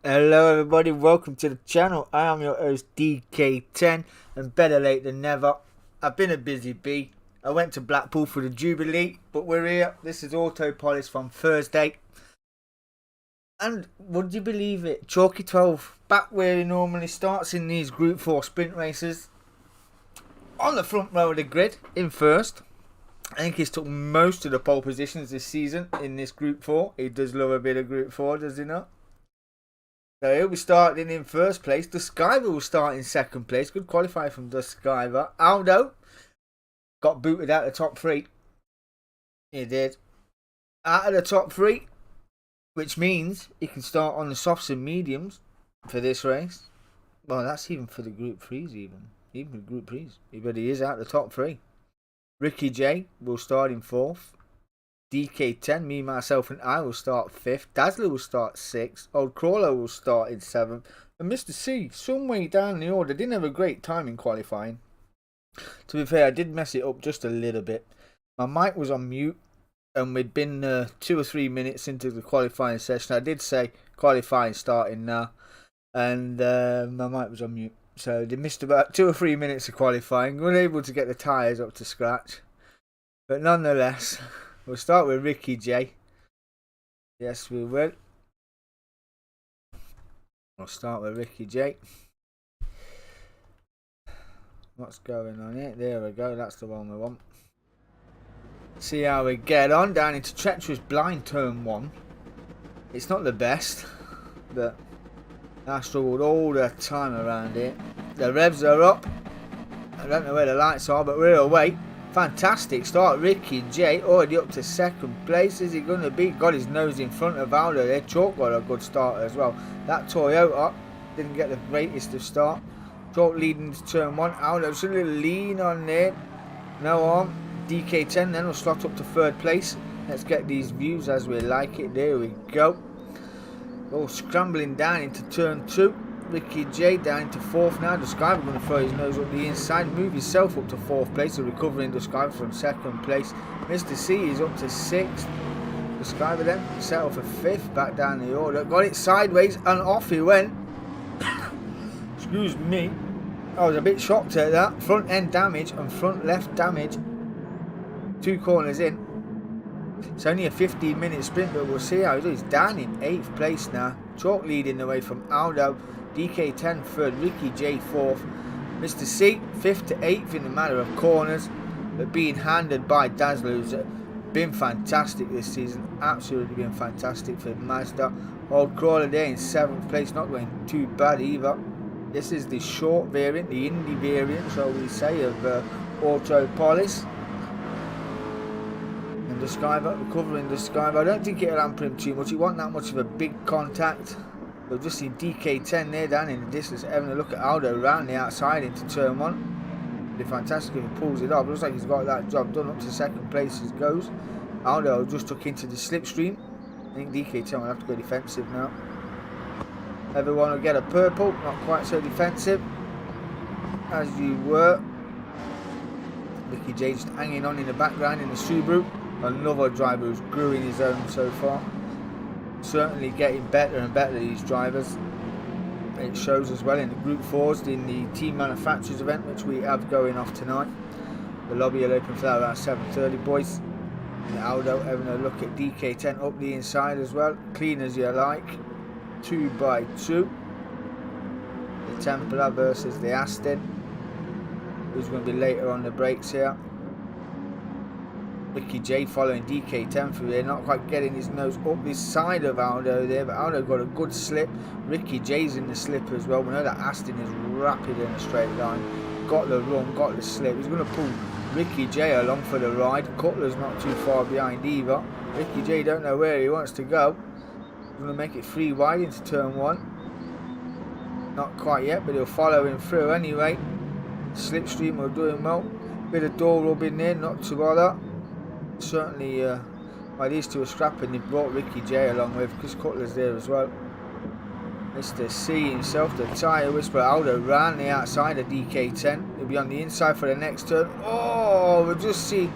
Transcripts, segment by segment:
Hello everybody, welcome to the channel. I am your host DK10 and better late than never. I've been a busy bee. I went to Blackpool for the Jubilee, but we're here. This is Auto Polish from Thursday. And would you believe it? Chalky 12 back where he normally starts in these Group 4 sprint races. On the front row of the grid in first. I think he's took most of the pole positions this season in this Group 4. He does love a bit of Group 4, does he not? So he'll be starting in first place. D.M.K.R.C will start in second place. Good qualifier from D.M.K.R.C. Aldo got booted out of the top three. He did. Out of the top three, which means he can start on the softs and mediums for this race. Well, that's even for the Group 3s even for the Group 3s. But he is out of the top three. Ricky J will start in fourth. DK10, me, myself and I will start 5th. Dazzler will start 6th. Old Crawler will start in 7th. And Mr. C, some way down the order, didn't have a great time in qualifying. To be fair, I did mess it up just a little bit. My mic was on mute and we'd been 2 or 3 minutes into the qualifying session. I did say qualifying starting now. And my mic was on mute. So they missed about 2 or 3 minutes of qualifying. We weren't able to get the tyres up to scratch. But nonetheless... We'll start with Ricky J. Yes, we will. We'll start with Ricky J. What's going on here? There we go. That's the one we want. See how we get on down into treacherous blind turn 1. It's not the best, but I struggled all the time around it. The revs are up. I don't know where the lights are, but we're away. Fantastic start. Ricky J already up to second place. Is he going to be? Got his nose in front of Aldo there. Chalk got a good start as well. That Toyota didn't get the greatest of start. Chalk leading to turn 1. Aldo's a little lean on there. No harm. DK10 then will slot up to 3rd place. Let's get these views as we like it. There we go. All scrambling down into turn 2. Ricky J down into 4th now. D.M.K.R.C going to throw his nose up the inside, move himself up to 4th place, so recovering D.M.K.R.C from 2nd place. Mr. C is up to 6th. D.M.K.R.C then settled for 5th, back down the order, got it sideways and off he went. Excuse me, I was a bit shocked at that. Front end damage and front left damage. 2 corners in. It's only a 15-minute sprint, but we'll see how he does. He's down in 8th place now. Chalk leading the way from Aldo. DK10 3rd, Ricky J 4th, Mr. C 5th to 8th in the matter of corners, but being handed by Dazzler, who's been fantastic this season, absolutely been fantastic for Mazda. Old Crawler there in 7th place, not going too bad either. This is the short variant, the Indy variant, shall we say, of Auto Polish. And D.M.K.R.C recovering D.M.K.R.C. I don't think it'll hamper him too much. He wasn't that much of a big contact. We'll just see DK10 there down in the distance, having a look at Aldo around the outside into turn 1. It'd be fantastic if he pulls it off. Looks like he's got that job done up to 2nd place as goes. Aldo just took into the slipstream. I think DK10 will have to go defensive now. Everyone will get a purple, not quite so defensive as you were. Ricky J just hanging on in the background in the Subaru. Another driver who's growing his own so far. Certainly getting better and better, these drivers. It shows as well in the Group 4s, in the Team Manufacturers event, which we have going off tonight. The lobby will open for that around 7:30, boys. And Aldo having a look at DK10 up the inside as well. Clean as you like. 2x2. The Templar versus the Aston. Who's going to be later on the brakes here. Ricky J following DK10 through there, not quite getting his nose up this side of Aldo there, but Aldo got a good slip. Ricky J's in the slip as well. We know that Aston is rapid in a straight line. Got the run, got the slip. He's going to pull Ricky J along for the ride. Cutler's not too far behind either. Ricky J don't know where he wants to go. He's going to make it 3 wide into turn 1. Not quite yet, but he'll follow him through anyway. Slipstream will do him well. Bit of door rubbing there, not to bother. Certainly, well, these two are scrapping. They brought Ricky J along with Chris Cutler's there as well. Mr. C himself, the tyre whisperer. Aldo round the outside of DK10. He'll be on the inside for the next turn. Oh, we'll just see.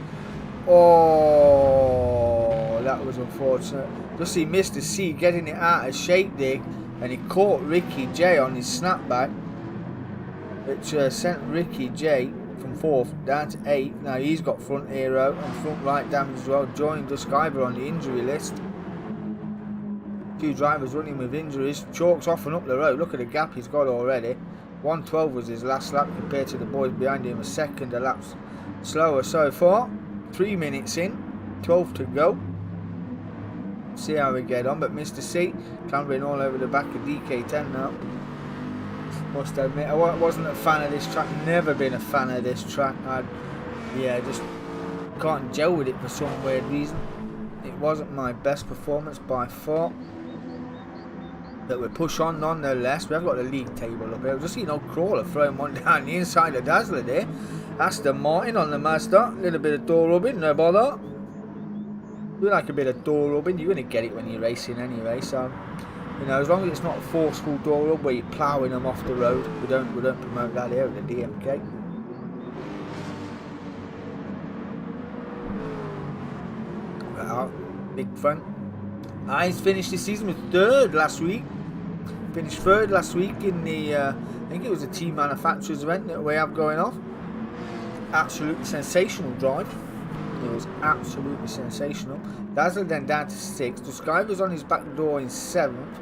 Oh, that was unfortunate. Just see Mr. C getting it out of shape there. and he caught Ricky J on his snapback, which sent Ricky J from 4th down to 8th. Now he's got front aero and front right damage as well, joined D.M.K.R.C on the injury list. 2 drivers running with injuries. Chalk's off and up the road. Look at the gap he's got already. 1:12 was his last lap compared to the boys behind him, a second a lap slower so far. 3 minutes in, 12 to go. See how we get on, but Mr. C clambering all over the back of DK10 now. Must admit, I wasn't a fan of this track, never been a fan of this track. Yeah, just can't gel with it for some weird reason. It wasn't my best performance by far. But we push on nonetheless. We have got the league table up here. I've just seen old Crawler throwing one down the inside of Dazzler there. Aston Martin on the Mazda. A little bit of door rubbing, no bother. You like a bit of door rubbing, you're going to get it when you're racing anyway. So, you know, as long as it's not a forceful door rub where you're ploughing them off the road, we don't promote that here at the D.M.K. Well, big front. He's finished this season with 3rd last week. Finished 3rd last week in the, I think it was a team manufacturers event that we have going off. Absolutely sensational drive. It was absolutely sensational. Dazzler then down to 6th. D.M.K.R.C was on his back door in 7th.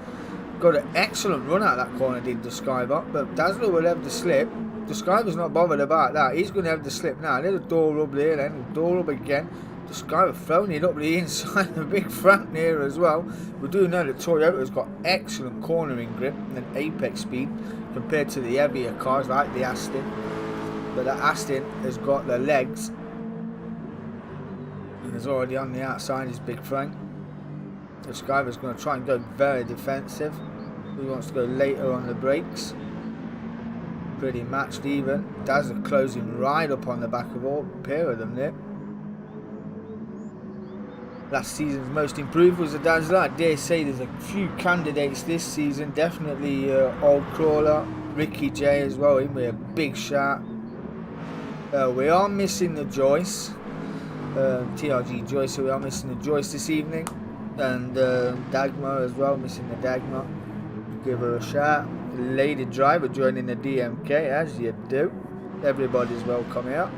Got an excellent run out that corner, did D.M.K.R.C. But Dazzler will have the slip. D.M.K.R.C was not bothered about that. He's going to have the slip now. A little door rub there, then door rub again. D.M.K.R.C throwing it up the inside. A big front there as well. We do know that Toyota's got excellent cornering grip and apex speed compared to the heavier cars like the Aston. But the Aston has got the legs. He's already on the outside, his big Frank. D.M.K.R.C is going to try and go very defensive. He wants to go later on the brakes. Pretty matched even. Dazzler closing right up on the back of all pair of them there. Last season's most improved was the Dazzler. I dare say there's a few candidates this season. Definitely old Crawler, Ricky J as well, in with a big shot. We are missing the Joyce. TRG Joyce, so we are missing the Joyce this evening, and Dagmar as well, missing the Dagmar. Give her a shot. Lady driver joining the D.M.K. as you do. Everybody's welcome here.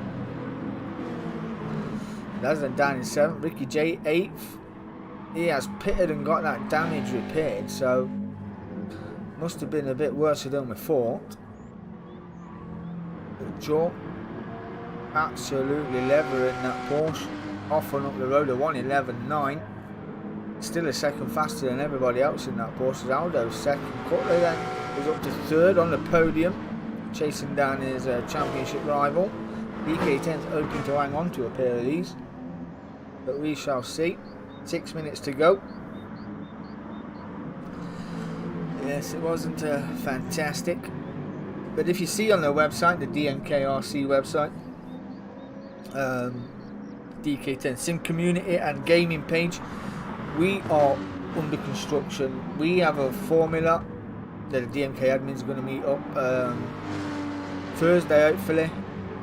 Dazzler down in 7th, Ricky J 8th. He has pitted and got that damage repaired, so must have been a bit worse than we thought. Joe absolutely levering that Porsche off and up the road, a 1:11.9. Still a second faster than everybody else in that Porsche. Aldo's second. Cutler then is up to 3rd on the podium, chasing down his championship rival. DK10's hoping to hang on to a pair of these, but we shall see. 6 minutes to go. Yes, it wasn't fantastic, but if you see on the website, the D.M.K.R.C website, DK10 Sim Community and Gaming page, we are under construction. We have a formula that the D.M.K. admins are going to meet up Thursday hopefully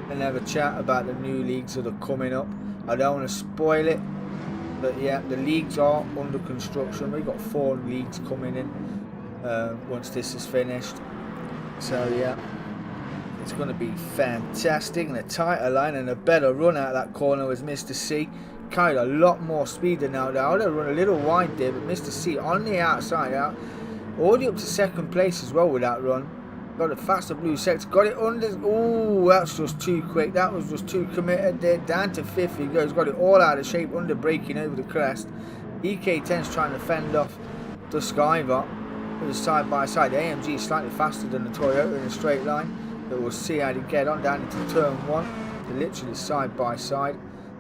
and have a chat about the new leagues that are coming up. I don't want to spoil it, but yeah, the leagues are under construction. We've got 4 leagues coming in once this is finished, so yeah, it's going to be fantastic. And a tighter line and a better run out of that corner was Mr. C. Carried a lot more speed than now. I would have run a little wide there, but Mr. C on the outside out, already up to 2nd place as well with that run. Got a faster blue sector, got it under. Oh, that's just too quick. That was just too committed there. Down to 5th he goes. Got it all out of shape, under braking over the crest. EK10's trying to fend off the Skyver. It was side by side. The AMG is slightly faster than the Toyota in a straight line, but we'll see how they get on down into turn 1. They're literally side by side.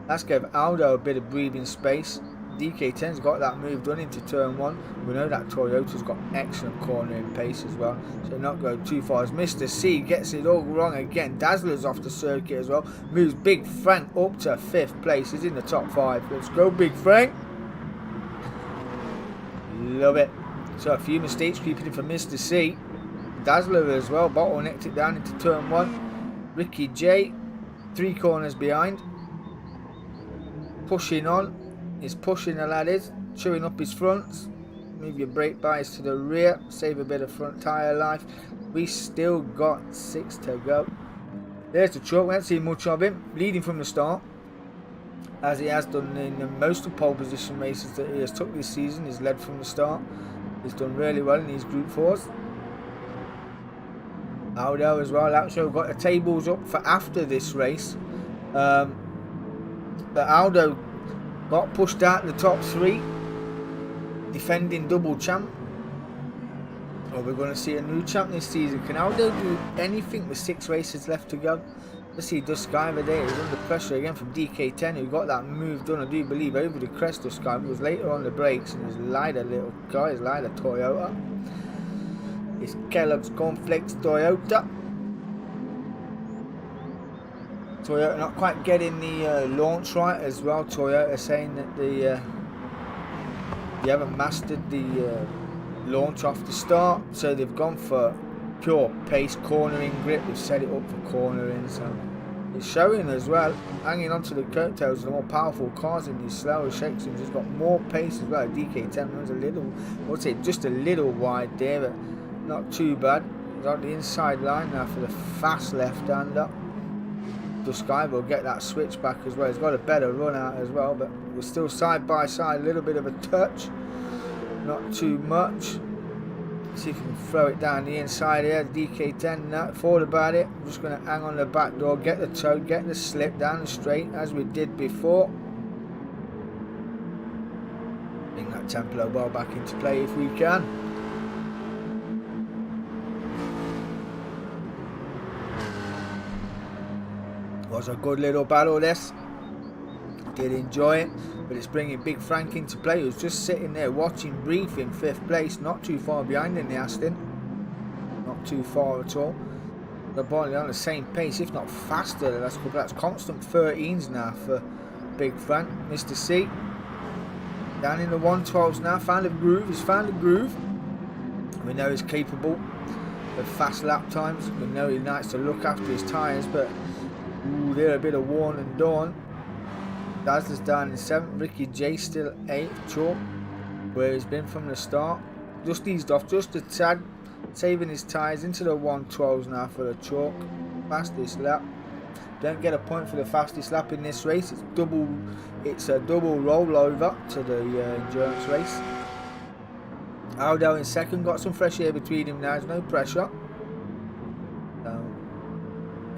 Let's give Aldo a bit of breathing space. DK10's got that move done into turn 1. We know that Toyota's got excellent cornering pace as well, so not go too far as Mr. C gets it all wrong again. Dazzler's off the circuit as well. Moves Big Frank up to 5th place. He's in the top 5. Let's go, Big Frank. Love it. So a few mistakes creeping in for Mr. C. Dazzler as well, bottlenecked it down into turn 1. Ricky J 3 corners behind. Pushing on. He's pushing the ladders, chewing up his fronts. Move your brake bias to the rear. Save a bit of front tyre life. We still got 6 to go. There's the truck. We haven't seen much of him. Leading from the start, as he has done in most of pole position races that he has took this season. He's led from the start. He's done really well in these Group 4s. Aldo as well. Actually, we've got the tables up for after this race. But Aldo got pushed out the top 3. Defending double champ. Well, we're going to see a new champ this season. Can Aldo do anything with 6 races left to go? Let's see, Duskiver there is under pressure again from D.K.R.C, who got that move done, I do believe, over the crest. Duskiver was later on the brakes, and his lighter little guy, his lighter Toyota. It's Kellogg's Cornflakes Toyota. Toyota not quite getting the launch right as well. Toyota saying that they haven't mastered the launch off the start, so they've gone for pure pace cornering grip. They've set it up for cornering, so it's showing as well. Hanging onto the coattails of the more powerful cars in these slower sections. He's got more pace as well. DK10 was a little, I would say just a little wide there, but not too bad. He's on the inside line now for the fast left-hander. Duskiver will get that switch back as well. He's got a better run out as well, but we're still side by side. A little bit of a touch, not too much. See if we can throw it down the inside here. DK10, not thought about it. I'm just going to hang on the back door, get the toe, get the slip down the straight as we did before. Bring that Templo bar back into play if we can. Was a good little battle this. Did enjoy it, but it's bringing Big Frank into play, who's just sitting there watching brief in 5th place, not too far behind in the Aston, not too far at all. They're probably on the same pace, if not faster. That's constant 13s now for Big Frank. Mr. C down in the 112s now, found a groove. He's found a groove. We know he's capable of fast lap times. We know he likes to look after his tyres, but ooh, they're a bit of worn and done. Dazzler's down in 7th, Ricky J still 8th, Chalk, where he's been from the start. Just eased off just a tad, saving his tyres into the 112s now for the Chalk. Fastest lap. Don't get a point for the fastest lap in this race. It's a double rollover to the endurance race. Aldo in 2nd, got some fresh air between him now, there's no pressure.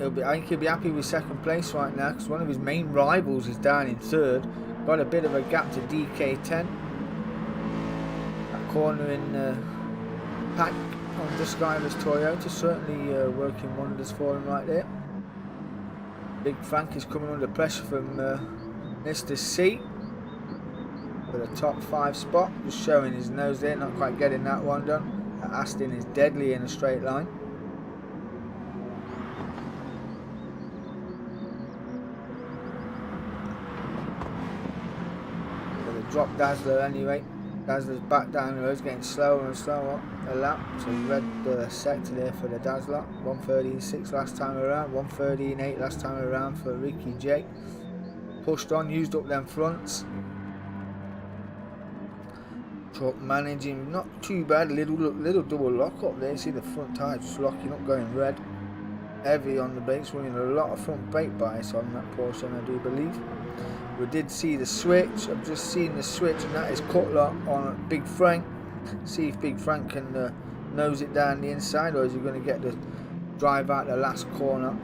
I think he'll be happy with 2nd place right now, because one of his main rivals is down in 3rd. Got a bit of a gap to DK10. That cornering pack on Duskiver's Toyota certainly working wonders for him right there. Big Frank is coming under pressure from Mr. C for the top 5 spot. Just showing his nose there, not quite getting that one done. That Aston is deadly in a straight line. Drop Dazzler anyway. Dazzler's back down the road, it's getting slower and slower a lap. So red sector there for the Dazzler. 1:13.6 last time around, 1:13.8 last time around for Ricky J. Pushed on, used up them fronts. Truck managing not too bad. Little double lock up there. See the front tyre just locking up, going red. Heavy on the brakes, running a lot of front brake bias on that portion, I do believe. We did see the switch. I've just seen the switch, and that is Cutler on Big Frank. See if Big Frank can nose it down the inside, or is he going to get the drive out the last corner?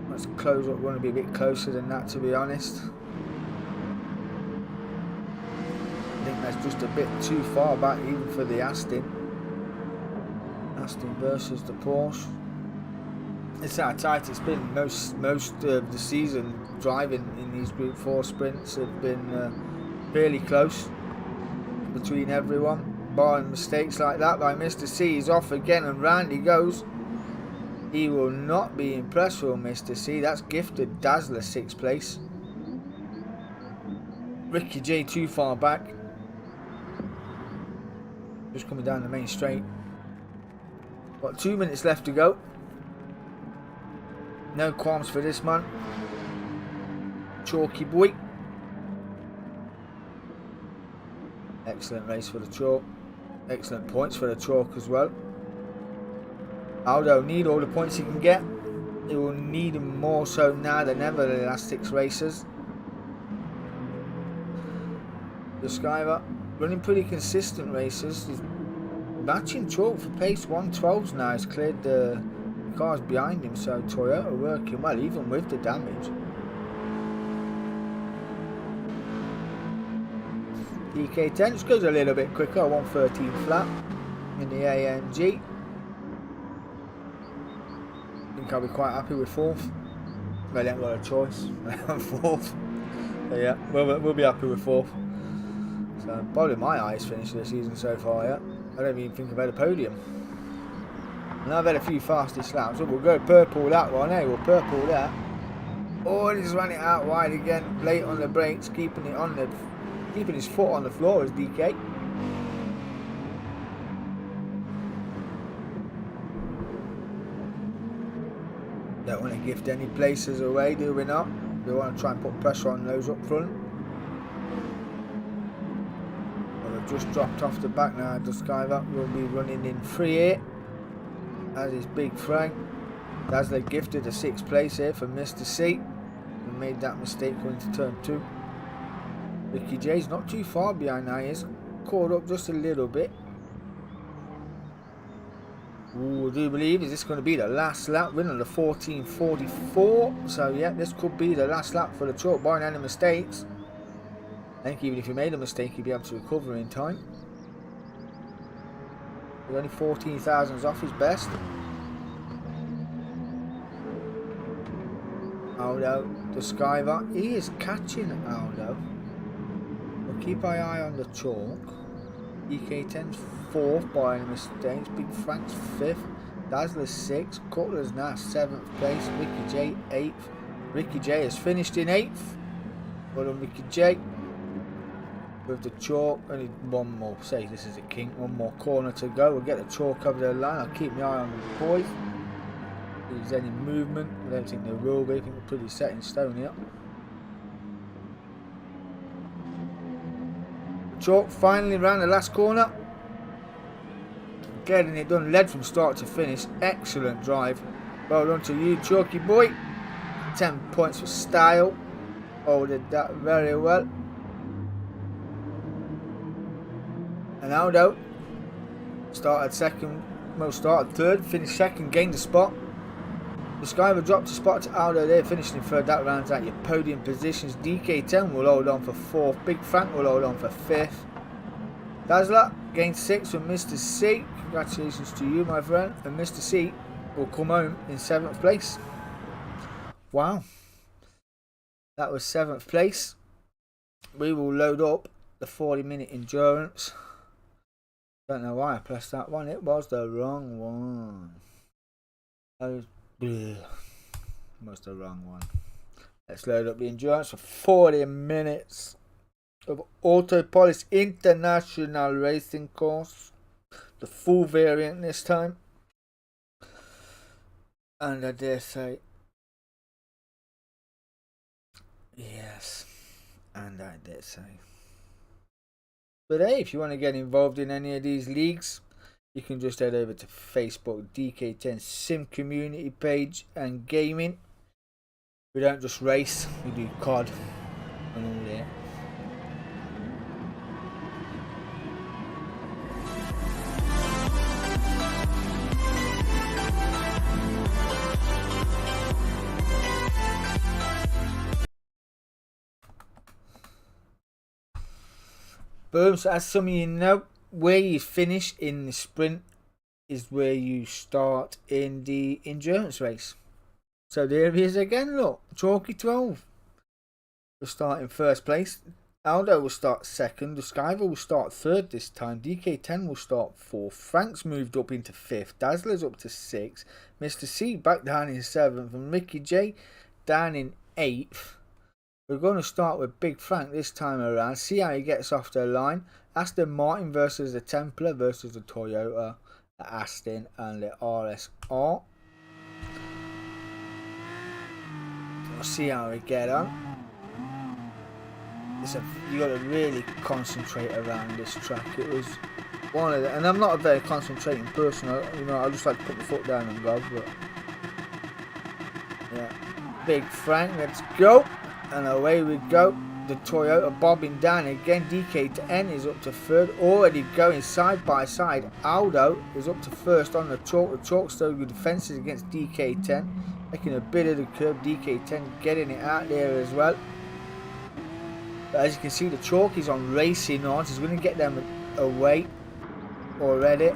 Let's close up. Want to be a bit closer than that, to be honest. I think that's just a bit too far back, even for the Aston. Aston versus the Porsche. It's how tight it's been. Most of the season driving in these Group 4 sprints have been fairly close between everyone. Barring mistakes like that by Mr. C. He's off again and round he goes. He will not be impressed with Mr. C. That's gifted Dazzler 6th place. Ricky J too far back. Just coming down the main straight. Got 2 minutes left to go. No qualms for this man. Chalky boy. Excellent race for the Chalk. Excellent points for the chalk as well. Aldo need all the points he can get. He will need them more so now than ever the last 6 races. The Skyver running pretty consistent races. He's matching chalk for pace. 112s now. He's cleared the cars behind him, so Toyota working well even with the damage. D.K.R.C just goes a little bit quicker, 113 flat in the AMG. I think I'll be quite happy with 4th. Well, I ain't got a choice. I'm 4th. So yeah, we'll be happy with 4th. So probably my highest finish of the season so far. Yeah, I don't even think I've had a podium. And I've had a few fastest laps. So we'll go purple that one. We'll purple that. Oh, he's run it out wide again. Late on the brakes, keeping his foot on the floor as DK. Don't want to gift any places away, do we not? We want to try and put pressure on those up front. Well, we've just dropped off the back now. The Skyver will be running in 3 here. As is Big Frank. Dazzler gifted a 6th place here for Mr. C. And made that mistake going to turn 2. Ricky J's not too far behind now. He's caught up just a little bit. Ooh, do you believe is this going to be the last lap? Winning the 14.44. So yeah, this could be the last lap for the chalk, barring any mistakes. I think even if you made a mistake, you'd be able to recover in time. With only 14 thousandths off his best. Aldo, the Skyver, he is catching Aldo. We'll keep our eye on the chalk. D.K.R.C's 4th by any mistakes. Big Frank's 5th. Dazzler's 6th. Cutler's now 7th place. Ricky J 8th. Ricky J has finished in 8th. Well done, Ricky J. With the chalk, only one more. Say this is a king. One more corner to go. We'll get the chalk over the line. I'll keep my eye on the boys. If there's any movement, I don't think there will be. I think we're pretty set in stone here. Chalk finally round the last corner. Getting it done, led from start to finish. Excellent drive. Well done to you, Chalky boy. 10 points for style. Holded that very well. And Aldo started second, well started third, finished second, gained the spot. The Skyver dropped a spot to Aldo there, finishing in third. That rounds out your podium positions. D.K.R.C will hold on for 4th. Big Frank will hold on for 5th. Dazzler gained 6th from Mr. C. Congratulations to you, my friend. And Mr. C will come home in 7th place. Wow. That was 7th place. We will load up the 40-minute endurance. Don't know why I pressed that one. It was the wrong one. Was the wrong one. Let's load up the endurance for 40 minutes of Autopolis International Racing Course. The full variant this time. And I dare say, yes, and I dare say. But hey, if you want to get involved in any of these leagues, you can just head over to Facebook, D.K.R.C Sim Community page and gaming. We don't just race, we do COD and all that. Boom, so as some of you know, where you finish in the sprint is where you start in the endurance race. So there he is again, look, Chalky 12 will start in 1st place. Aldo will start 2nd. The Skyver will start 3rd this time. D.K.R.C will start 4th. Frank's moved up into 5th. Dazzler's up to 6th. Mr. C back down in 7th. And Ricky J down in 8th. We're going to start with Big Frank this time around. See how he gets off the line. Aston Martin versus the Templar versus the Toyota, the Aston and the RSR. We'll see how we get on. You got to really concentrate around this track. It was one of them, and I'm not a very concentrating person. I just like to put my foot down and go. But yeah, Big Frank, let's go, and away we go. The Toyota bobbing down again. DK10 is up to third, already going side by side. Aldo is up to first on the chalk. The chalk still good defences against DK10, making a bit of the curb. DK10 getting it out there as well. But as you can see, the chalk is on racing odds. He's going to get them away already.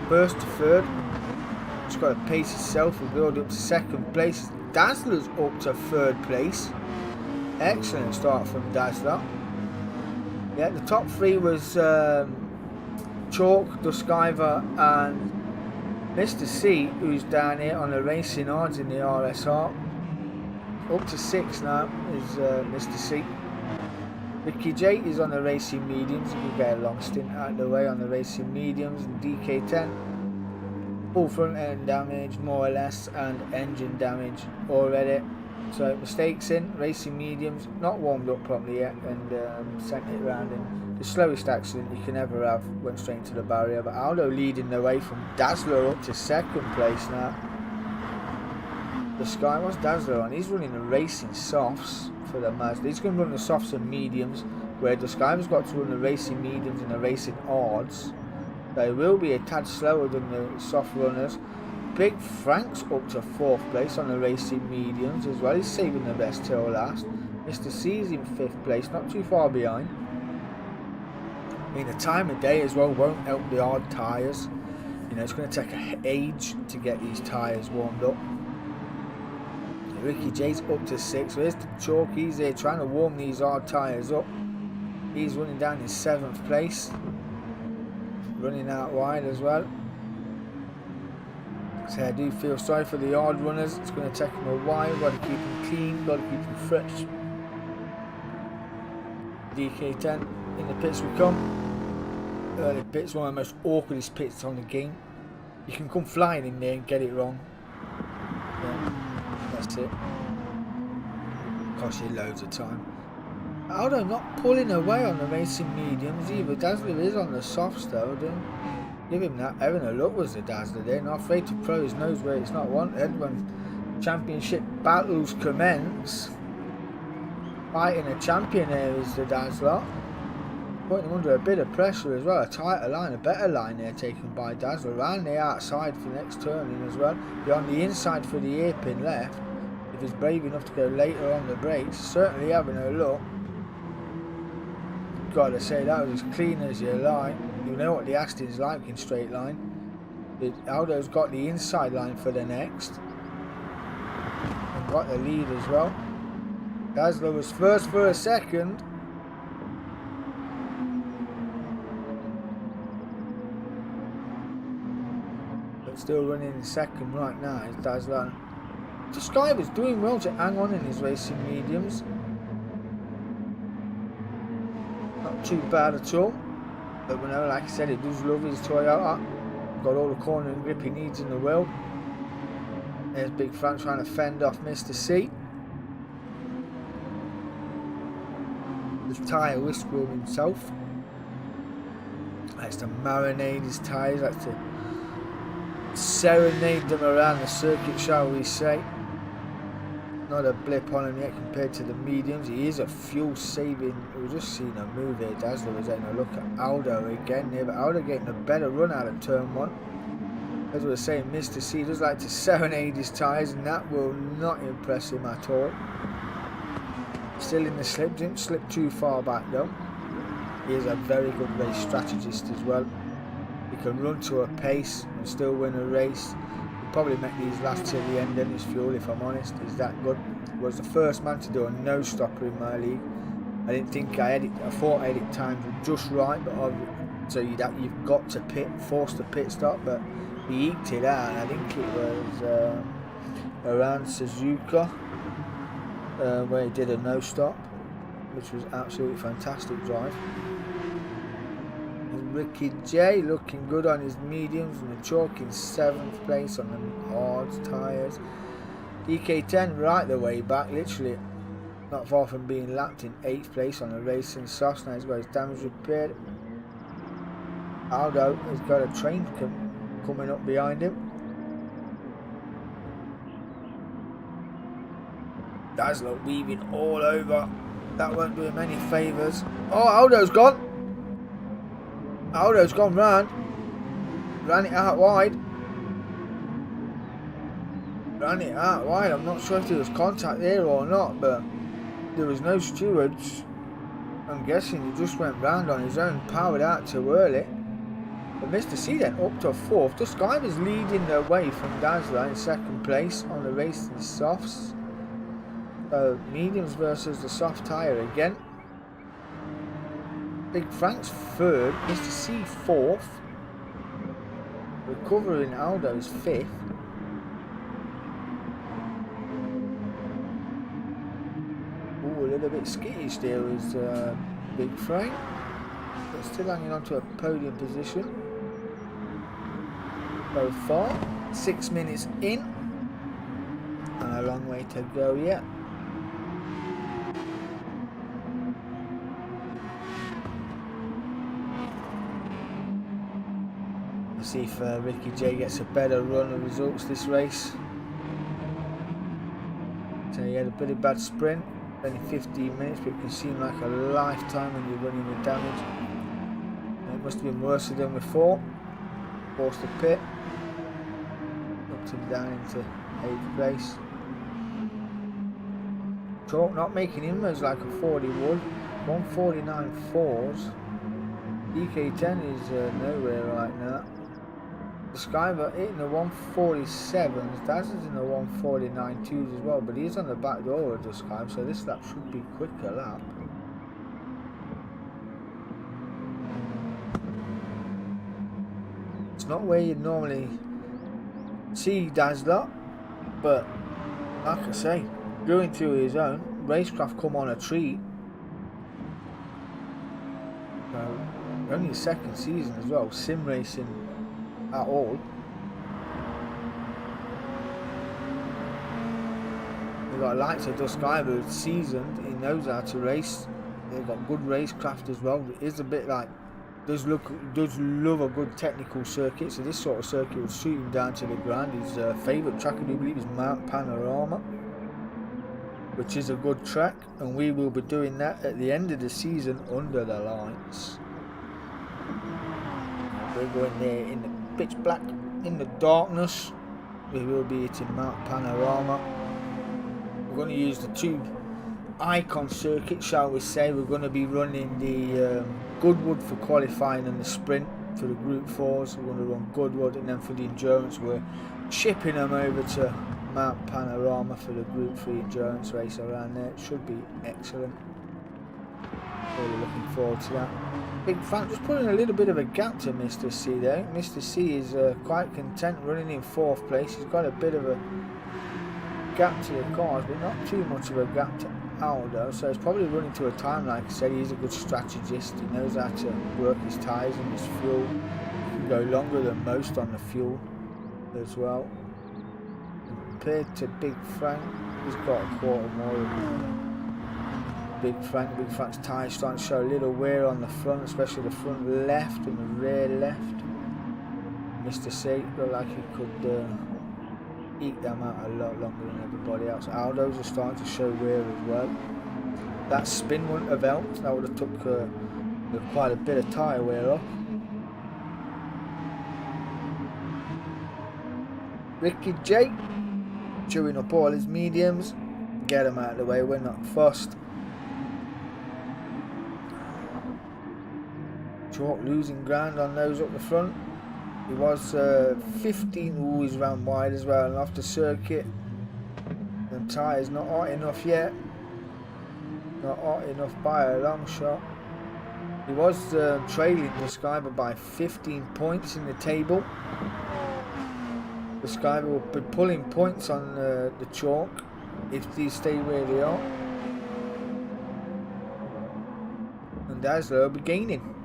First to third. Just got to pace himself and build up to second place. Dazzler's up to third place. Excellent start from Dazzler. Yeah, the top three was Chalk, Duskiver and Mr. C, who's down here on the racing odds in the RSR. Up to 6 now is Mr. C. Ricky J is on the racing mediums. We'll get a long stint out of the way on the racing mediums. And DK10, full front end damage more or less, and engine damage already. So mistakes in racing mediums, not warmed up properly yet, and sent it around. And the slowest accident you can ever have went straight into the barrier. But Aldo leading the way from Dazzler up to second place now. The Sky, what's Dazzler on? He's running the racing softs for the Mazda. He's going to run the softs and mediums, where the Sky's got to run the racing mediums and the racing odds. They will be a tad slower than the soft runners. Big Frank's up to 4th place on the racing mediums as well. He's saving the best till last. Mr. C's in 5th place, not too far behind. I mean, the time of day as well won't help the hard tyres. You know, it's going to take an age to get these tyres warmed up. Ricky J's up to 6th. So here's the Chalk. He's there trying to warm these hard tyres up. He's running down in 7th place. Running out wide as well. So I do feel sorry for the hard runners. It's going to take them a while. Got to keep them clean. Got to keep them fresh. DK10 in the pits we come. Early pits, one of the most awkwardest pits on the game. You can come flying in there and get it wrong. Yeah, that's it. Costs you loads of time. Aldo not pulling away on the racing mediums either. Dazzler is on the softs though. Give him that. Having a look was the Dazzler there. Not afraid to pros, knows where it's not wanted. When championship battles commence, fighting a champion there is the Dazzler. Putting him under a bit of pressure as well. A tighter line, a better line there taken by Dazzler. Around the outside for the next turning as well. Be on the inside for the hairpin left. If he's brave enough to go later on the brakes, certainly having a look. Gotta say, that was as clean as you like. You know what the Aston's like in straight line. Aldo's got the inside line for the next. And got the lead as well. Dazzler was first for a second. But still running in second right now is Dazzler. The Sky was doing well to hang on in his racing mediums. Not too bad at all. But whenever, like I said, it does love his Toyota. Got all the corner and grip he needs in the world. There's Big Frank trying to fend off Mr. C. The tyre whisperer himself. Likes to marinate his tyres, likes to serenade them around the circuit, shall we say. Not a blip on him yet compared to the mediums. He is a fuel saving. We've just seen a move here. Dazzler was having a look at Aldo again here, but Aldo getting a better run out of turn 1. As we were saying, Mr. C does like to serenade his tyres, and that will not impress him at all. Still in the slip, didn't slip too far back though. He is a very good race strategist as well. He can run to a pace and still win a race. Probably make these last till the end in his fuel, if I'm honest. He's that good. Was the first man to do a no stopper in my league. I didn't think I had it. I thought I had it timed just right, but so you've got to force the pit stop. But he eked it out. I think it was around Suzuka where he did a no stop, which was absolutely fantastic drive. Ricky J looking good on his mediums, and the Chalk in 7th place on the hard tyres. DK10 right the way back, literally not far from being lapped in 8th place on the racing softs. Now he's got his damage repaired. Aldo has got a train coming up behind him. Dazzler weaving all over. That won't do him any favours. Oh, Aldo's gone. Aldo's gone round. Ran it out wide. Ran it out wide. I'm not sure if there was contact there or not, but there was no stewards. I'm guessing he just went round on his own, powered out too early. But Mr. C then up to fourth. The Sky was leading the way from Dazzler in second place on the race to the softs. Mediums versus the soft tyre again. Big Frank's third, Mr. C fourth. Recovering Aldo's fifth. Ooh, a little bit skittish there was Big Frank. But still hanging on to a podium position. So far, 6 minutes in. And a long way to go yet. Let's see if Ricky J gets a better run of results this race. So he had a pretty bad sprint, only 15 minutes, but it can seem like a lifetime when you're running with damage. And it must have been worse than before. Forced to pit. Knocked him down into 8th place. Chalk not making inroads like a 40 would. 149.4s. D.K.R.C is nowhere right now. The Skyver hitting the 147s, Dazzler's in the 149.2s as well, but he's on the back door of the Skyver, so this lap should be quicker lap. It's not where you'd normally see Dazzler, but like I say, going through his own, Racecraft come on a treat. So, only his second season as well, sim racing at all. We've got lights of Duskiver who's seasoned, he knows how to race. They've got good racecraft as well. It is a bit like, does love a good technical circuit, so this sort of circuit will suit him down to the ground. His favourite track I do believe is Mount Panorama, which is a good track, and we will be doing that at the end of the season under the lights. We're going there in the pitch black, in the darkness. We will be hitting Mount Panorama. We're going to use the two icon circuits, shall we say. We're going to be running the Goodwood for qualifying and the sprint for the Group 4s. We're going to run Goodwood, and then for the endurance we're shipping them over to Mount Panorama for the Group 3 endurance race around there. It should be excellent. Really looking forward to that. Big Frank just putting a little bit of a gap to Mr. C there. Mr. C is quite content running in 4th place. He's got a bit of a gap to the cars, but not too much of a gap to Aldo. So he's probably running to a time, like I said. He's a good strategist. He knows how to work his tyres and his fuel. He can go longer than most on the fuel as well. Compared to Big Frank, he's got a quarter more of Big Frank. Big Frank's tyres starting to show a little wear on the front, especially the front left and the rear left. Mr. C looked like he could eke them out a lot longer than everybody else. Aldo's are starting to show wear as well. That spin wouldn't have helped. That would have took quite a bit of tyre wear off. Ricky J chewing up all his mediums. Get him out of the way, we're not fussed. Chalk losing ground on those up the front. He was 15, ooh, he's ran wide as well, and off the circuit. And tyres not hot enough yet. Not hot enough by a long shot. He was trailing the Skyver by 15 points in the table. The Skyver will be pulling points on the Chalk if these stay where they are. And Dazzler will be gaining.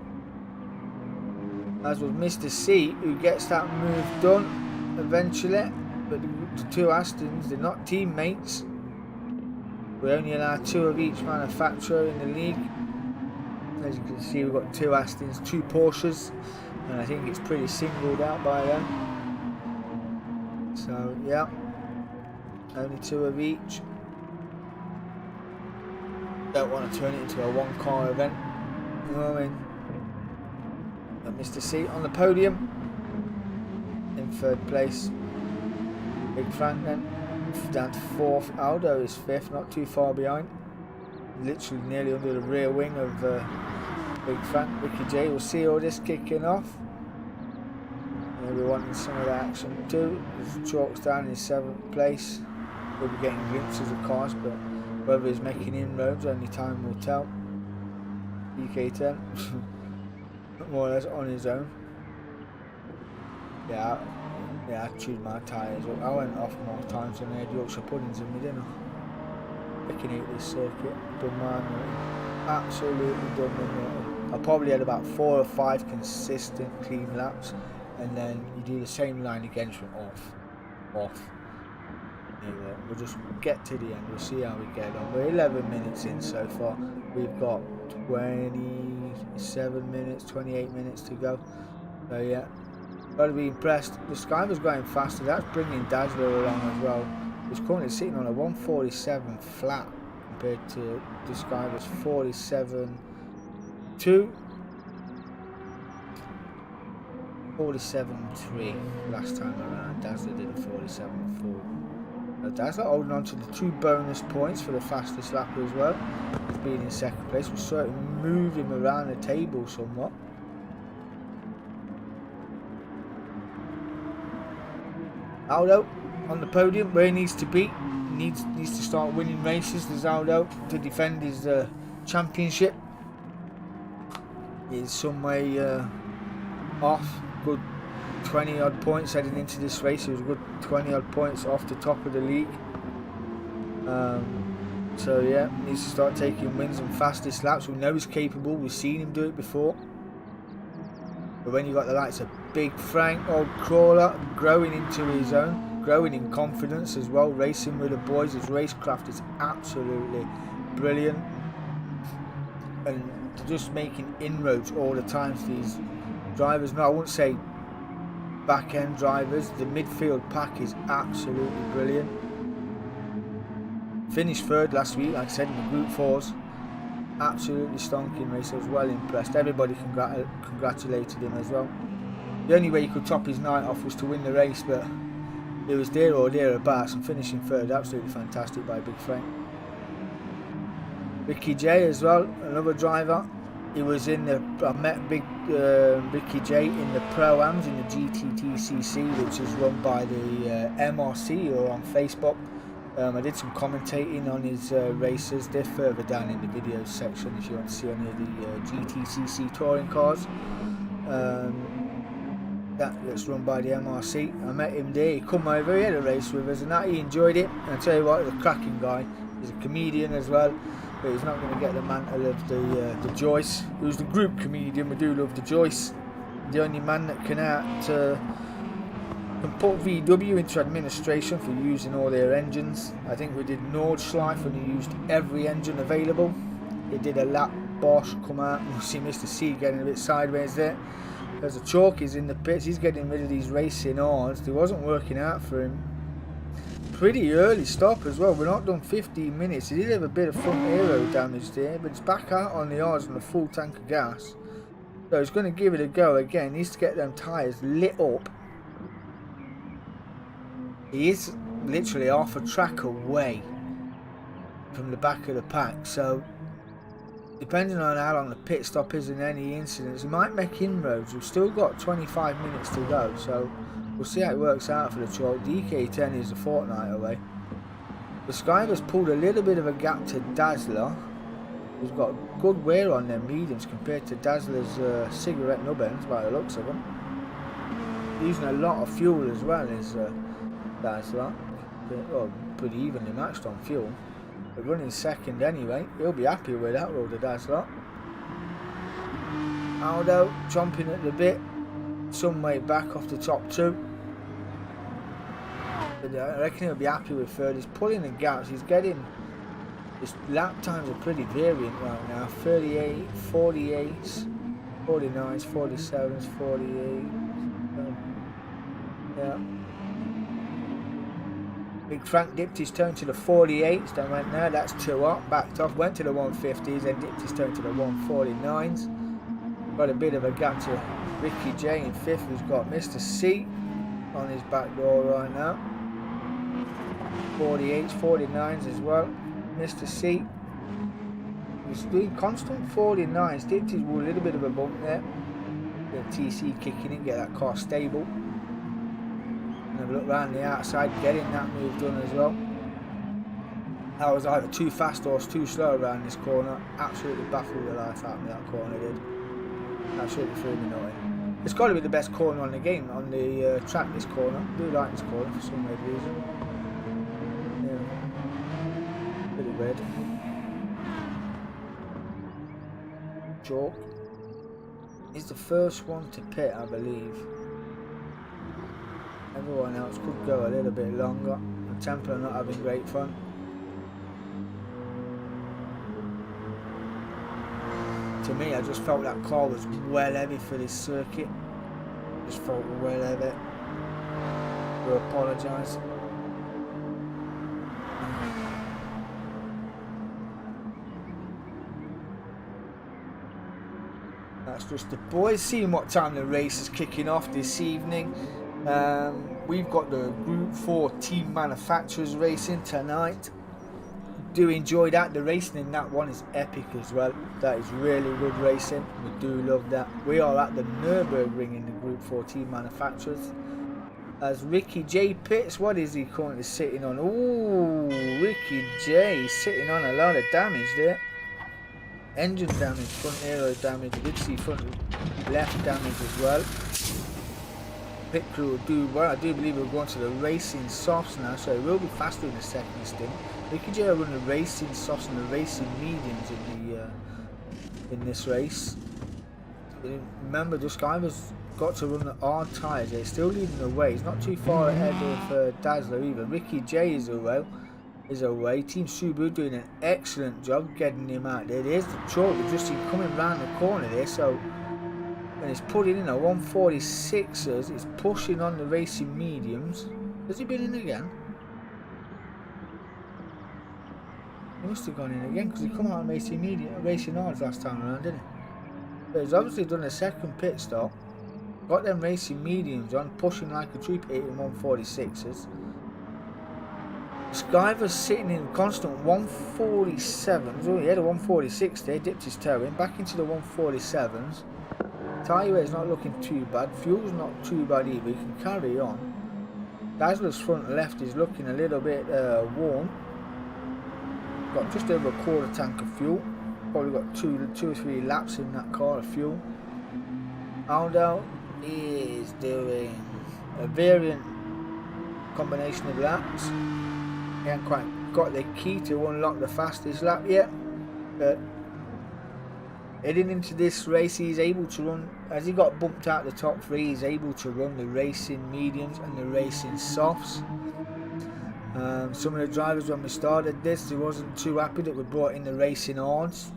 As with Mr. C, who gets that move done eventually. But the two Astons, they're not teammates. We only allow 2 of each manufacturer in the league. As you can see, we've got 2 Astons, 2 Porsches, and I think it's pretty singled out by them. So yeah, only 2 of each. Don't want to turn it into a 1-car event. You know what I mean? Got Mr. C on the podium in 3rd place. Big Frank then down to 4th. Aldo is 5th, not too far behind. Literally nearly under the rear wing of Big Frank. Ricky J will see all this kicking off. Maybe wanting some of that action too. There's Chalks down in 7th place. We'll be getting glimpses of cars, but whether he's making inroads, only time will tell. D.K.R.C more or less on his own. Yeah, I chewed my tyres up. I went off more times than I had Yorkshire puddings in my dinner. I can eat this circuit. Done mine. Absolutely done mine. I probably had about 4 or 5 consistent clean laps, and then you do the same line again from off. Anyway, we'll just get to the end. We'll see how we get on. We're 11 minutes in so far. We've got 27 minutes, 28 minutes to go. So yeah, got to be impressed. The Sky was going faster. That's bringing Dazzler along as well. He's currently sitting on a 147 flat compared to the Sky was 47.2, 47.3 last time around. Dazzler did a 47.4. Dazzler holding on to the 2 bonus points for the fastest lap as well. He's been in 2nd place. We're sort of moving around the table somewhat. Aldo on the podium where he needs to be. Needs to start winning races. There's Aldo to defend his championship. He's some way off. Good 20 odd points heading into this race. He was a good 20 odd points off the top of the league. So yeah, needs to start taking wins and fastest laps. We know he's capable. We've seen him do it before. But when you got the likes of Big Frank, old crawler, growing into his own, growing in confidence as well, racing with the boys, his racecraft is absolutely brilliant, and just making inroads all the time to these drivers. No, I wouldn't say back end drivers. The midfield pack is absolutely brilliant. Finished 3rd last week, like I said, in the Group 4s. Absolutely stonking race. I was well impressed. Everybody congratulated him as well. The only way he could top his night off was to win the race, but it was there or thereabouts, and finishing 3rd, absolutely fantastic by Big Frank. Ricky J as well, another driver. He was in the, I met Ricky J in the Pro-Ams in the GTTCC, which is run by the M.R.C, or on Facebook. I did some commentating on his races. They're further down in the videos section if you want to see any of the GTCC touring cars. That's run by the MRC. I met him there. He come over, he had a race with us, and that he enjoyed it. And I tell you what, he's a cracking guy. He's a comedian as well, but he's not going to get the mantle of the Joyce, who's the group comedian. We do love the Joyce. The only man that can put VW into administration for using all their engines. I think we did Nordschleife when he used every engine available. He did a lap. Bosch come out, and you see Mr. C getting a bit sideways there. There's a Chalk, he's in the pits. He's getting rid of these racing odds. It wasn't working out for him. Pretty early stop as well. We're not done 15 minutes. He did have a bit of front aero damage there, but it's back out on the odds on a full tank of gas. So he's going to give it a go again. He needs to get them tyres lit up. He is literally half a track away from the back of the pack, so depending on how long the pit stop is and any incidents, he might make inroads. We've still got 25 minutes to go, so we'll see how it works out for the Chalk. D.K.R.C is a fortnight away. The Skyver's pulled a little bit of a gap to Dazzler, who's got good wear on them mediums compared to Dazzler's cigarette nub ends by the looks of them. Using a lot of fuel as well as Dazzler. Well, pretty evenly matched on fuel. But running 2nd anyway. He'll be happy with that roll, the Dazzler. Aldo chomping at the bit. Some way back off the top 2. But I reckon he'll be happy with 3rd. He's pulling the gaps. He's getting His lap times are pretty variant right now. 38, 48s, 49s, 47s, 48. Yeah. Big Frank dipped his toe to the 48s, then went there, that's 2 up, backed off, went to the 150s, then dipped his toe to the 149s. Got a bit of a gap to Ricky J in 5th, who's got Mr. C on his back door right now. 48s, 49s as well. Mr. C was doing constant 49s, dipped his wheel, a little bit of a bump there. Get TC kicking in, get that car stable. And have a look around the outside, getting that move done as well. That was either too fast or too slow around this corner. Absolutely baffled the life out of me, that corner did. Absolutely threw me nutting. It's got to be the best corner on the game, on the track, this corner. I do like this corner for some weird reason. Yeah. Pretty weird. Chalk is the first one to pit, I believe. Everyone else could go a little bit longer. And Temple are not having great fun. To me, I just felt that car was well heavy for this circuit. Just felt well heavy. I do apologise. That's just the boys seeing what time the race is kicking off this evening. We've got the Group 4 team manufacturers racing tonight. Do enjoy that. The racing in that one is epic as well. That is really good racing. We do love that. We are at the Nürburgring in the Group 4 team manufacturers. As Ricky J pits, what is he currently sitting on? Ooh, Ricky J sitting on a lot of damage there. Engine damage, front aero damage. You did see front left damage as well. Pit crew will do well. I do believe we're going to the racing softs now, so it will be faster in the second stint. Ricky J are running the racing softs and the racing mediums in this race. Remember, D.M.K.R.C's got to run the hard tyres. They're still leading the way. He's not too far ahead of Dazzler either. Ricky J is away. Team Subaru doing an excellent job getting him out there. There's the chalk. We've just seen coming round the corner there. So when he's putting in a 146ers, it's pushing on the racing mediums. Has he been in again? He must have gone in again because he come out on racing hards last time around, didn't he? But he's obviously done a second pit stop. Got them racing mediums on, pushing like a troop, hitting 146ers. Skyver's sitting in constant 147s. Oh, he had a 146 there, dipped his toe in, back into the 147s. Tyre weight's not looking too bad, fuel's not too bad either, he can carry on. Dazzler's front left is looking a little bit warm. Got just over a quarter tank of fuel. Probably got two or three laps in that car of fuel. Aldo is doing a variant combination of laps. He hasn't quite got the key to unlock the fastest lap yet, but heading into this race he's able to run, as he got bumped out the top 3, he's able to run the racing mediums and the racing softs. Some of the drivers when we started this, they wasn't too happy that we brought in the racing hards,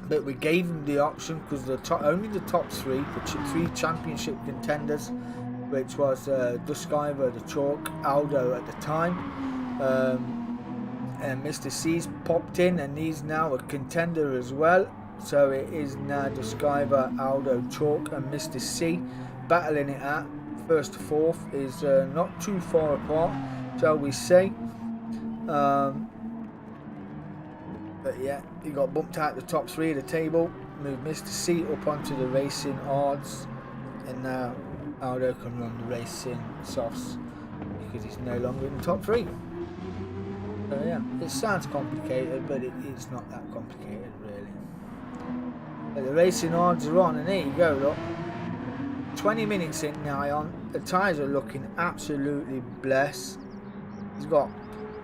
but we gave them the option because only the top 3, the 3 championship contenders, which was D.M.K.R., the Chalk, Aldo at the time, and Mr. C's popped in, and he's now a contender as well. So it is now D.M.K.R., Aldo, Chalk and Mr. C battling it out. First to fourth is not too far apart, shall we say. But yeah, he got bumped out the top 3 of the table, moved Mr. C up onto the racing hards, and now Aldo can run the racing softs because he's no longer in the top 3. So yeah, it sounds complicated, but it's not that complicated really. But the racing hards are on, and there you go, look. 20 minutes in now on. The tyres are looking absolutely blessed. He's got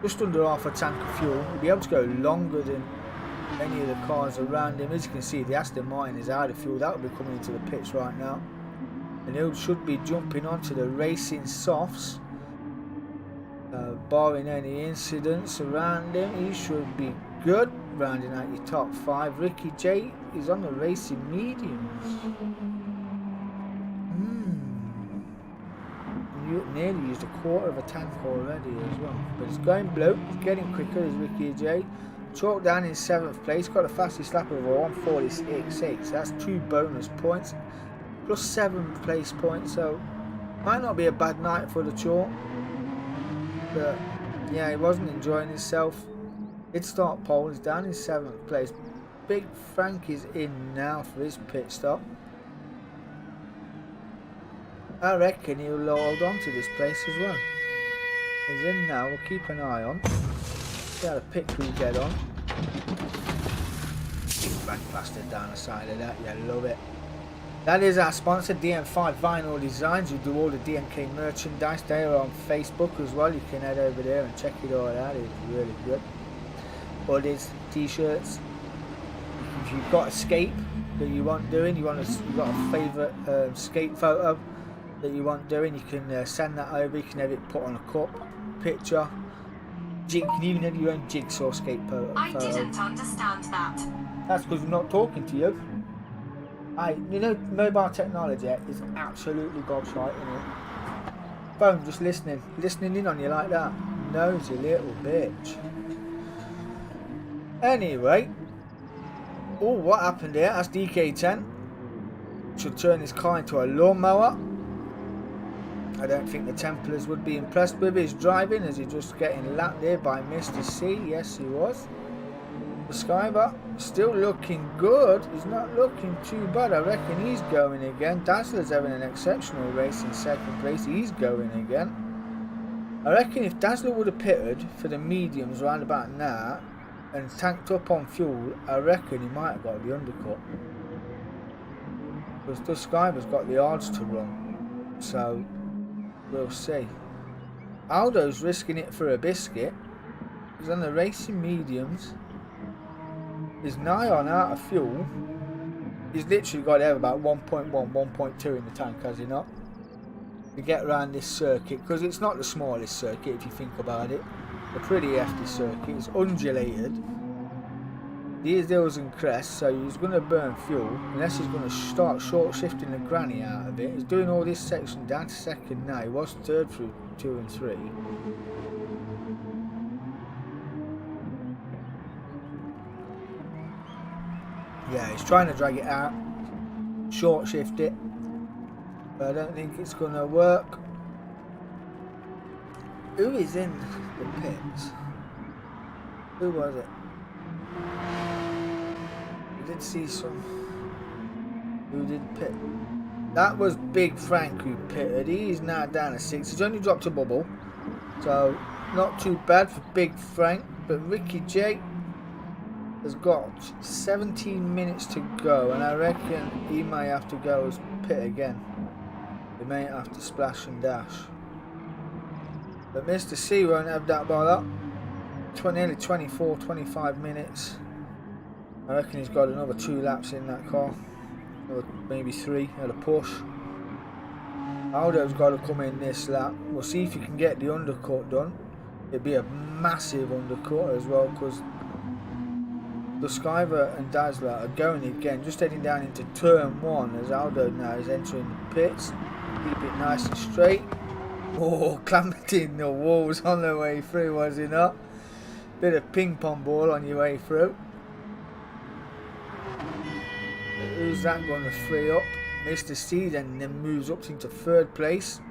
just under half a tank of fuel. He'll be able to go longer than any of the cars around him. As you can see, the Aston Martin is out of fuel. That will be coming into the pits right now. And he should be jumping onto the racing softs. Barring any incidents around him, he should be good. Rounding out your top 5. Ricky J is on the racing mediums. You nearly used a quarter of a tank already as well. But it's going blue. It's getting quicker as Ricky J. Chalk down in 7th place. Got a fastest lap of a 1:46.6. That's 2 bonus points. Plus 7th place points. So might not be a bad night for the chalk. But yeah, he wasn't enjoying himself. Did start pole. He's down in 7th place. Big Frank is in now for his pit stop. I reckon he'll hold on to this place as well. He's in now, we'll keep an eye on. See how the pit crew get on. Big Frank bastard down the side of that, yeah, love it. That is our sponsor, DM5 Vinyl Designs, who do all the D.M.K. merchandise. They are on Facebook as well, you can head over there and check it all out, it's really good. Hoodies, t-shirts. If you've got a skate that you want doing, you've got a favourite skate photo that you want doing, you can send that over. You can have it put on a cup, picture. You can even have your own jigsaw skate photo. I didn't understand that. That's because we're not talking to you. You know, mobile technology is absolutely gobshite, isn't it? Phone just listening in on you like that. Nosy little bitch. Anyway, oh, what happened here? That's D.K.R.C. Should turn his car into a lawnmower. I don't think the Templars would be impressed with his driving, as he's just getting lapped there by Mr. C. Yes, he was. The Skybar still looking good. He's not looking too bad. I reckon he's going again. Dazzler's having an exceptional race in 2nd place. He's going again. I reckon if Dazzler would have pitted for the mediums round about now and tanked up on fuel, I reckon he might have got the undercut. Because the Skybar's got the odds to run. So we'll see. Aldo's risking it for a biscuit. He's on the racing mediums. He's nigh on out of fuel. He's literally got to have about 1.1, 1.2 in the tank, has he not? To get around this circuit, because it's not the smallest circuit if you think about it. A pretty hefty circuit. It's undulated. These hills and crests, so he's going to burn fuel unless he's going to start short shifting the granny out of it. He's doing all this section down to 2nd now. He was 3rd through 2 and 3. Yeah, he's trying to drag it out, short shift it, but I don't think it's going to work. Who is in the pits? Who was it? I did see some. Who did pit? That was Big Frank who pitted. He's now down to 6. He's only dropped a bubble, so not too bad for Big Frank. But Ricky J has got 17 minutes to go, and I reckon he may have to go as pit again. He may have to splash and dash. But Mr. C won't have that bother. Nearly 24, 25 minutes. I reckon he's got another 2 laps in that car. Or maybe 3 at a push. Aldo's got to come in this lap. We'll see if he can get the undercut done. It'd be a massive undercut as well, because the Skyver and Dazzler are going again, just heading down into turn 1 as Aldo now is entering the pits. Keep it nice and straight. Oh, clamped in the walls on the way through, was he not? Bit of ping pong ball on your way through. Who's that going to free up? Mr. C then moves up into 3rd place.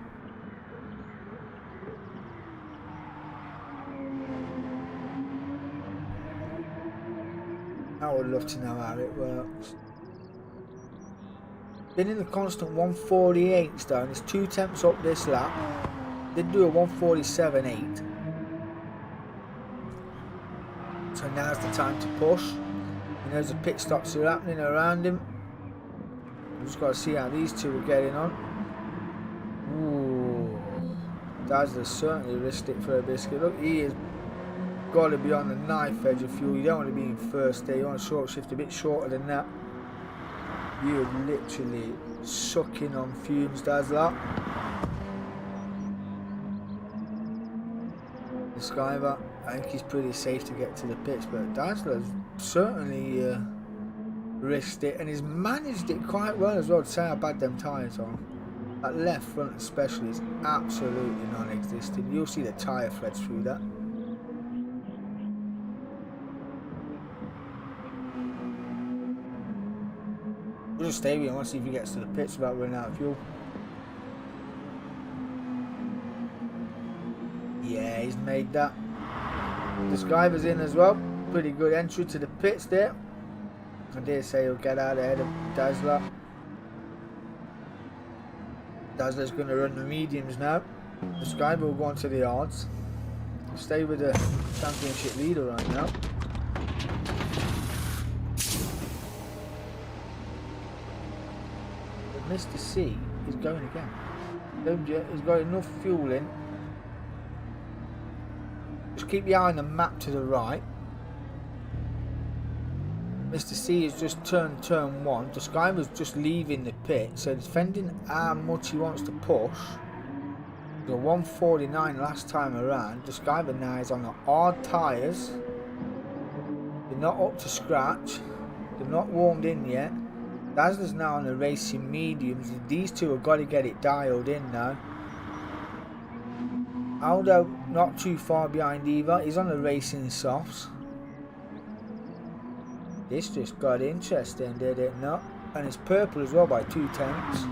I would love to know how it works. Been in the constant 148s though, and there's 2 temps up this lap. Did do a 147.8. So now's the time to push. He knows the pit stops are happening around him. We've just got to see how these 2 are getting on. Ooh, Dazzler certainly risked it for a biscuit. Look, he has got to be on the knife edge of fuel. You don't want to be in 1st there. You want to short shift a bit shorter than that. You're literally sucking on fumes, Dazzler. The Skyver, I think he's pretty safe to get to the pits, but Dazzler's certainly risked it, and he's managed it quite well as well, to say how bad them tyres are. That left front especially is absolutely non-existent. You'll see the tyre threads through that. We'll just stay with him. I want to see if he gets to the pits without running out of fuel. Yeah, he's made that. The Skyver's in as well. Pretty good entry to the pits there. I dare say he'll get out ahead of Dazzler. Dazzler's going to run the mediums now. The Skyver will go on to the yards. He'll stay with the championship leader right now. But Mr. C is going again. He's got enough fuel in. Just keep your eye on the map to the right. Mr. C has just turned turn 1. The Skyver's just leaving the pit, so defending how much he wants to push. The 149 last time around. The Skyver now is on the hard tyres. They're not up to scratch. They're not warmed in yet. Dazzler's now on the racing mediums. These two have got to get it dialed in now. Aldo not too far behind either. He's on the racing softs. This just got interesting, did it not? And it's purple as well by 2 tenths.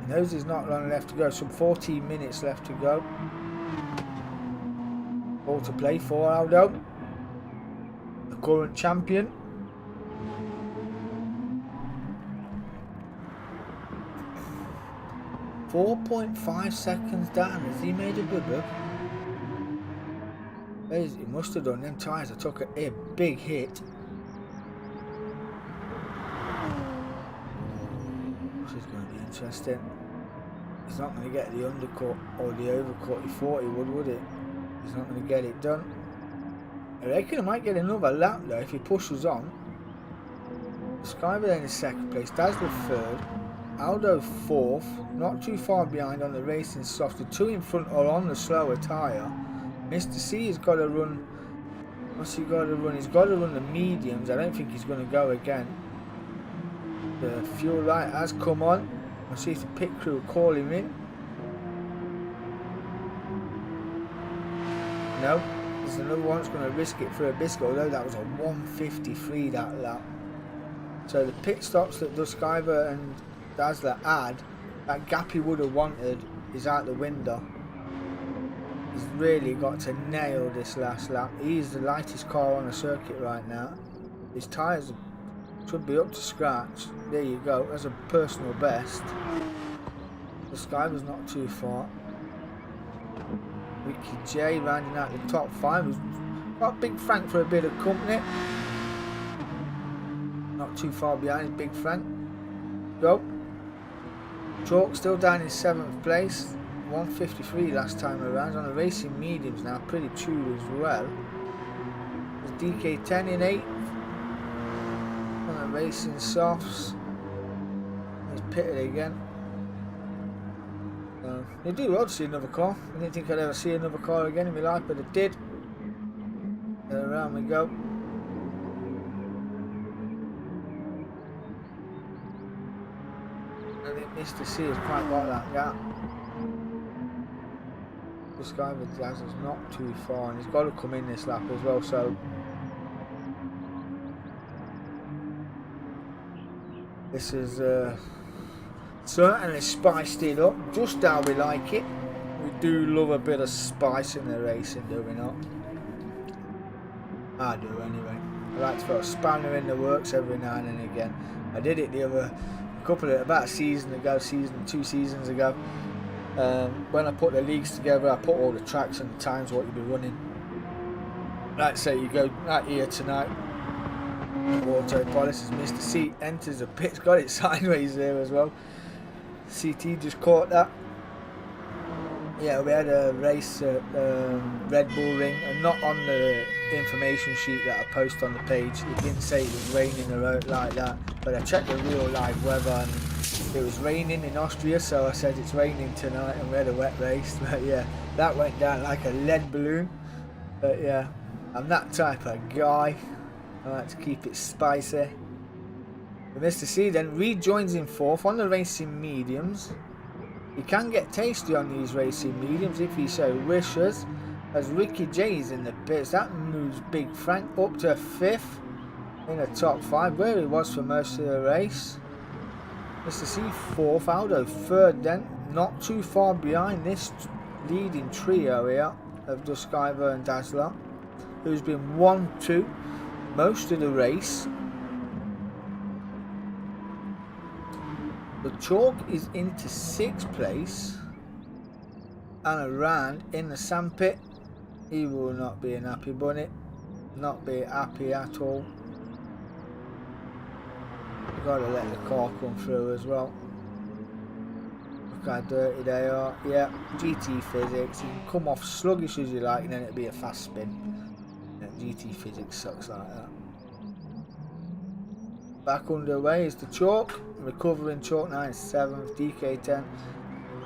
He knows there's not long left to go. Some 14 minutes left to go. All to play for Aldo, the current champion. .5 seconds down. Has he made a boo-boo? He must have done. Them tyres that took a big hit. This is going to be interesting. He's not going to get the undercut or the overcut he thought he would it? He's not going to get it done. I reckon he might get another lap though if he pushes on. Skyver then in second place. Dazzler third. Aldo fourth. Not too far behind on the racing soft. The two in front are on the slower tyre. Mr. C has got to run. What's he got to run? He's got to run the mediums. I don't think he's going to go again. The fuel light has come on. I'll see if the pit crew will call him in. No. There's another one that's going to risk it for a biscuit, although that was a 153 that lap. So the pit stops that Skyver and Dazzler had, that gap he would have wanted is out the window. He's really got to nail this last lap. He's the lightest car on the circuit right now. His tyres should be up to scratch. There you go, that's a personal best. The Skyver's not too far. Ricky J rounding out the top 5. We've got Big Frank for a bit of company. Not too far behind Big Frank. Go. Chalk still down in 7th place. 153 last time around. On the racing mediums now, pretty true as well. There's D.K.R.C in 8th. On the racing softs. He's pitted again. They do well to see another car. I didn't think I'd ever see another car again in my life, but I did. And around we go. I think Mr. C has quite got that gap. This guy with Dazzler's not too far, and he's got to come in this lap as well, so this is certainly spiced it up just how we like it. We do love a bit of spice in the racing, do we not? I do anyway. I like to throw a spanner in the works every now and again. I did it about a season ago, 2 seasons ago. When I put the leagues together, I put all the tracks and the times what you'll be running. Like say you go right here tonight. Autopilot as Mr. C enters the pits, got it sideways there as well. CT just caught that. Yeah, we had a race at Red Bull Ring, and not on the information sheet that I post on the page, it didn't say it was raining or like that, but I checked the real live weather and it was raining in Austria, so I said it's raining tonight and we had a wet race. But yeah, that went down like a lead balloon. But yeah, I'm that type of guy. I like to keep it spicy. But Mr. C then rejoins in 4th on the racing mediums. You can get tasty on these racing mediums if you so wishes. As Ricky J's in the pits, that moves Big Frank up to 5th in the top 5, where he was for most of the race. Mr. C 4th, Aldo 3rd then, not too far behind this leading trio here of Duskiver and Dazzler, who's been 1-2 most of the race. The Chalk is into 6th place and around in the sandpit. He will not be an happy bunny, not be happy at all. You've got to let the car come through as well. Look how dirty they are. Yeah, GT physics. You can come off sluggish as you like and then it'll be a fast spin. Yeah, GT physics sucks like that. Back underway is the Chalk. Recovering Chalk 9 7th, DK10.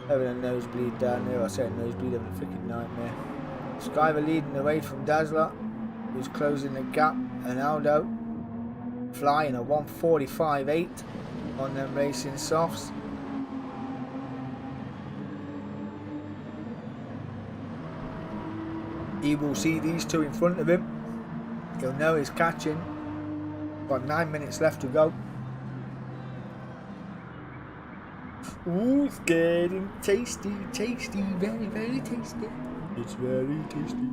Having a nosebleed down there. I said nosebleed, having a freaking nightmare. Skyver leading the way from Dazzler, who's closing the gap, and Aldo flying a 1:45.8 on them racing softs. He will see these two in front of him. He'll know he's catching. Got 9 minutes left to go. Ooh, it's getting tasty, tasty, very, very tasty. It's very tasty.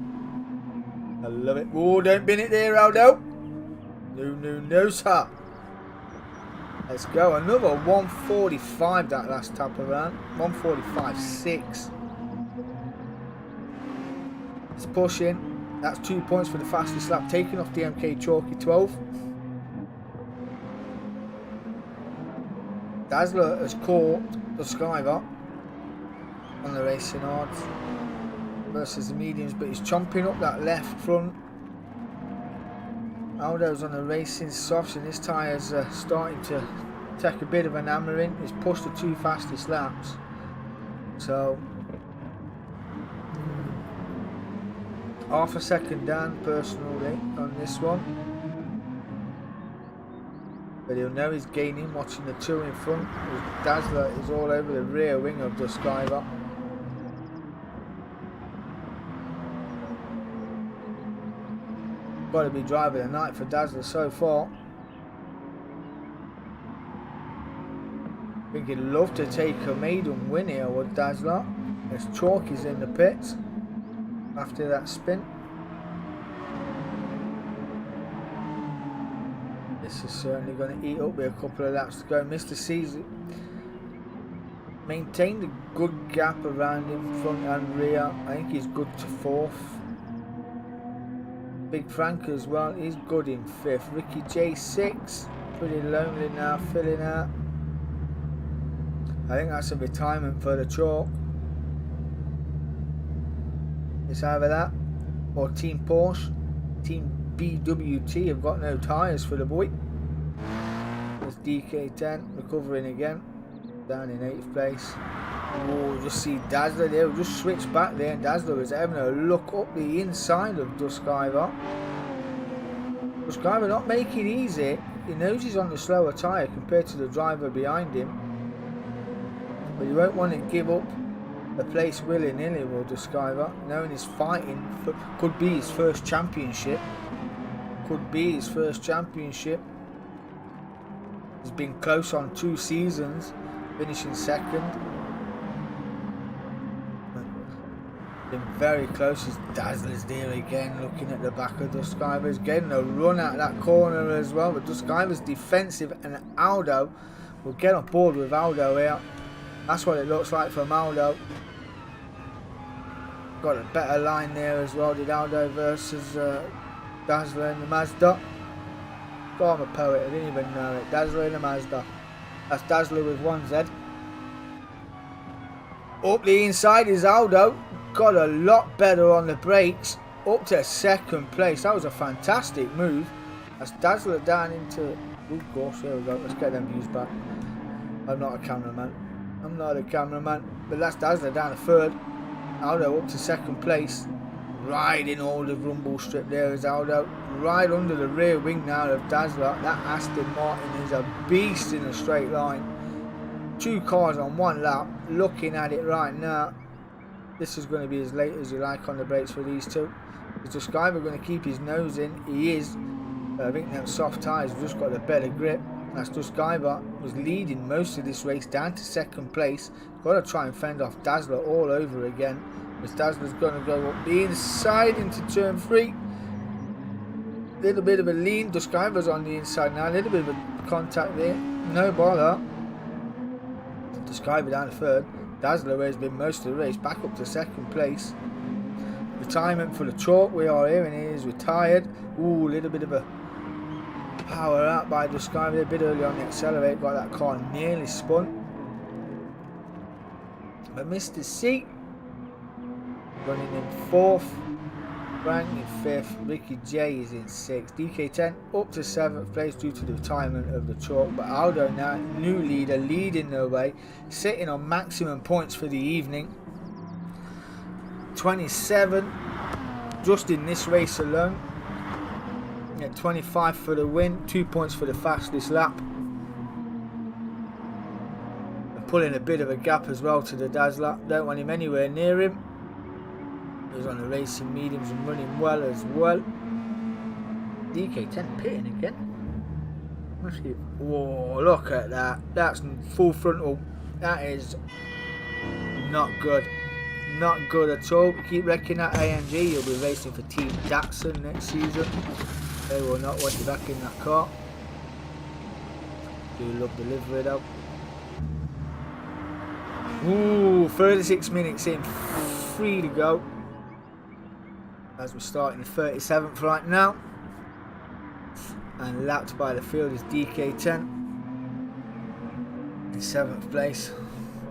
I love it. Oh, don't bin it there, Aldo. No, sir. Let's go. Another 1:45 that last tap around. 1:45.6. It's pushing. That's 2 points for the fastest lap, taking off D.M.K. Chalky 12. Dazzler has caught the Skyver on the racing odds versus the mediums, but he's chomping up that left front. Aldo's on the racing softs and his tyres are starting to take a bit of an hammering. He's pushed the 2 fastest laps, so half a second down personally on this one, but he'll know he's gaining watching the 2 in front. Dazzler is all over the rear wing of the Skyver. Got to be driver of the night for Dazzler so far. I think he'd love to take a maiden win here with Dazzler, as Chalk is in the pits after that spin. This is certainly going to eat up with a couple of laps to go. Mr. C's maintained a good gap around him, front and rear. I think he's good to 4th. Big Frank as well, he's good in 5th. Ricky J 6, pretty lonely now, filling out. I think that's a retirement for the Chalk. It's either that or Team Porsche. Team BWT have got no tyres for the boy. There's DK10 recovering again, down in 8th place. Oh, just see Dazzler there. We'll just switch back there, and Dazzler is having a look up the inside of Duskiver. Duskiver not making it easy. He knows he's on the slower tyre compared to the driver behind him, but he won't want to give up a place willy-nilly with Duskiver, knowing he's fighting for, could be his first championship. Could be his first championship. He's been close on 2 seasons, finishing 2nd. Been very close as Dazzler's there again, looking at the back of Duskiver. He's getting a run out that corner as well, but Duskiver's defensive, and Aldo will get on board with Aldo here. That's what it looks like from Aldo. Got a better line there as well, did Aldo versus Dazzler in the Mazda. God, I'm a poet, I didn't even know it. Dazzler in the Mazda. That's Dazzler with 1 Z. Up the inside is Aldo. Got a lot better on the brakes. up to second place. That was a fantastic move. That's Dazzler down into... Oh gosh, here we go. Let's get them views back. I'm not a cameraman. I'm not a cameraman. But that's Dazzler down to third. Aldo up to second place. Riding all the rumble strip there is Aldo. Right under the rear wing now of Dazzler. That Aston Martin is a beast in a straight line. 2 cars on 1 lap. Looking at it right now, this is going to be as late as you like on the brakes for these two. Is the Skyver going to keep his nose in? He is. I think them soft tyres have just got a better grip. That's just Skyver was leading most of this race down to second place. Got to try and fend off Dazzler all over again. As Dazzler's going to go up the inside into turn 3. Little bit of a lean. The Skyver's on the inside now. A little bit of a contact there. No bother. The Skyver down to third. Dazzler has been most of the race, back up to second place. Retirement for the chalk, we are here, and he is retired. Ooh, a little bit of a power out by the Skyver, a bit early on the accelerator, got that car nearly spun. But Mr. C running in 4th, Frank in 5th, Ricky J is in 6th, DK10 up to 7th place due to the retirement of the chalk. But Aldo now, new leader, leading the way, sitting on maximum points for the evening. 27 just in this race alone. Yeah, 25 for the win, 2 points for the fastest lap. And pulling a bit of a gap as well to the Dazzler. Don't want him anywhere near him. He's on the racing mediums and running well as well. DK10 pitting again. Whoa, look at that. That's full frontal. That is not good. Not good at all. Keep wrecking that AMG. You'll be racing for Team Datsun next season. They will not want you back in that car. Do love the livery though. Ooh, 36 minutes in. 3 to go. As we're starting the 37th right now. And lapped by the field is DK10 in 7th place.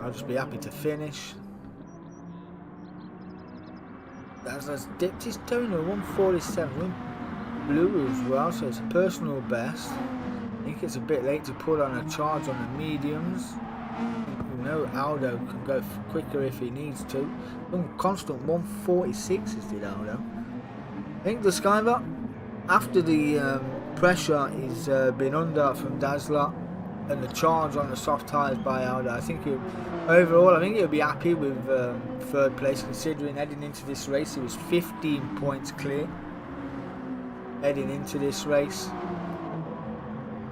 I'll just be happy to finish. That's dipped his toe to 147 blue as well, so it's a personal best. I think it's a bit late to put on a charge on the mediums. You know Aldo can go quicker if he needs to. Constant 146 is did Aldo. I think the Skyver, after the pressure is been under from Dazzler and the charge on the soft tyres by Aldo, I think overall I think he'll be happy with 3rd place, considering heading into this race he was 15 points clear heading into this race.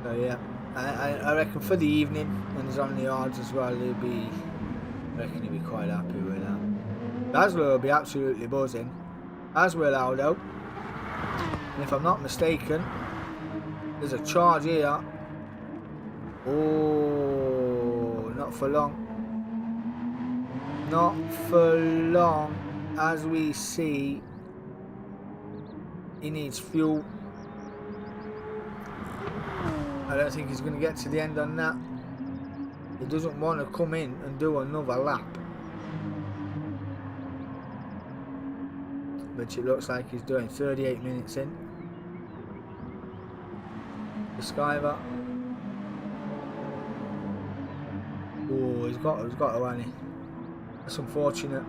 So yeah, I reckon for the evening, and he's on the yards as well, I reckon he'll be quite happy with that. Dazzler will be absolutely buzzing, as will Aldo. And if I'm not mistaken, there's a charge here. Oh, not for long. Not for long, as we see. He needs fuel. I don't think he's going to get to the end on that. He doesn't want to come in and do another lap, which it looks like he's doing. 38 minutes in. The Skyver. Oh, he's got to, hasn't he? That's unfortunate.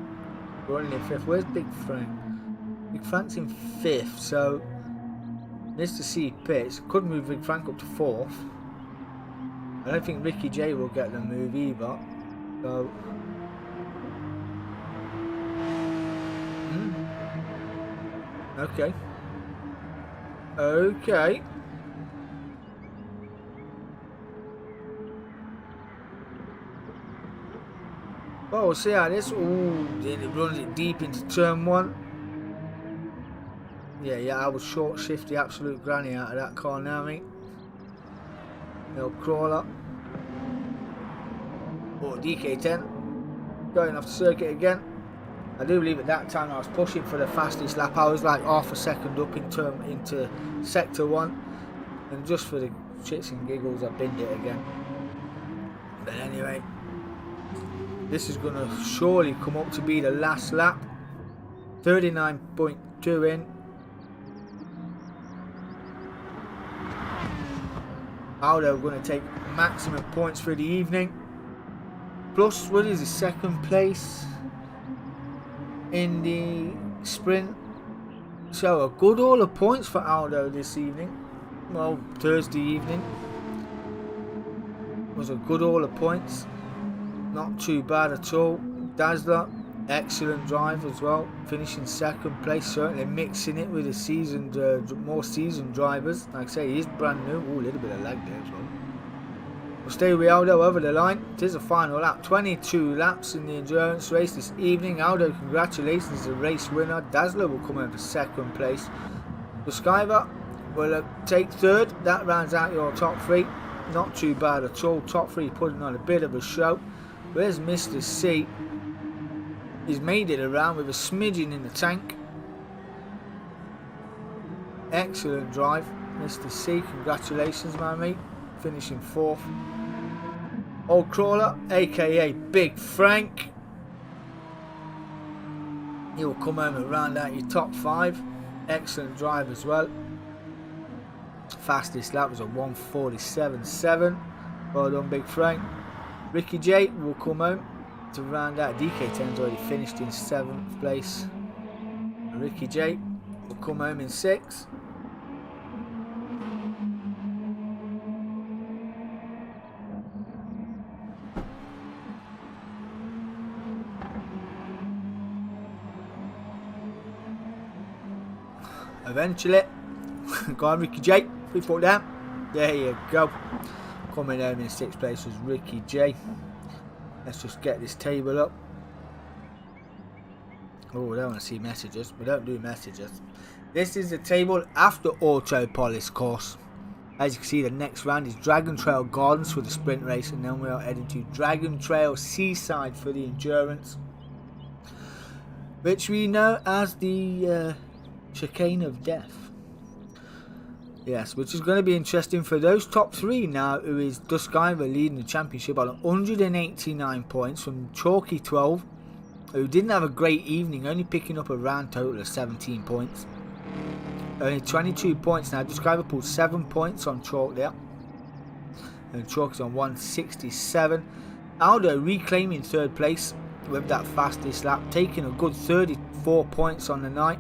We're only in 5th. Where's Big Frank? Big Frank's in 5th, so Mr. C pits. Could move Big Frank up to 4th. I don't think Ricky J will get the move either. So okay. Okay. Well, we'll see how this. Ooh, then it runs it deep into turn 1. Yeah, I would short shift the absolute granny out of that car now, mate. Little crawler. Oh, DK10 going off the circuit again. I do believe at that time I was pushing for the fastest lap. I was like half a second up into sector 1, and just for the shits and giggles I binned it again. But anyway, this is going to surely come up to be the last lap. 39 2 in. Aldo going to take maximum points for the evening. Plus, what is his second place in the sprint? So a good haul of points for Aldo this evening. Well, Thursday evening was a good haul of points. Not too bad at all. Dazzler, excellent drive as well. Finishing second place, certainly mixing it with the more seasoned drivers. Like I say, he's brand new. Ooh, a little bit of lag there as well. We'll stay with Aldo over the line. It is a final lap. 22 laps in the endurance race this evening. Aldo, congratulations, the race winner. Dazzler will come in for second place. The Skyver will take third. That rounds out your top three. Not too bad at all. Top three putting on a bit of a show. Where's Mr. C? He's made it around with a smidgen in the tank. Excellent drive, Mr. C. Congratulations, my mate. Finishing fourth. Old Crawler, aka Big Frank. He'll come home and round out your top five. Excellent drive as well. Fastest lap was a 1:47.7. Well done, Big Frank. Ricky J will come home to round out. DK10's already finished in 7th place. Ricky J will come home in 6th. Eventually, go on, Ricky J. 3 foot down. There you go. Coming home in 6th place was Ricky J. Let's just get this table up. Oh, we don't want to see messages. We don't do messages. This is the table after Auto Police course. As you can see, the next round is Dragon Trail Gardens for the sprint race, and then we are heading to Dragon Trail Seaside for the endurance, which we know as the Chicane of Death. Yes, which is going to be interesting for those top three now, who is Duskiver leading the championship on 189 points from Chalky 12, who didn't have a great evening, only picking up a round total of 17 points. Only 22 points now. Duskiver pulled 7 points on Chalk there. And Chalk is on 167. Aldo reclaiming third place with that fastest lap, taking a good 34 points on the night,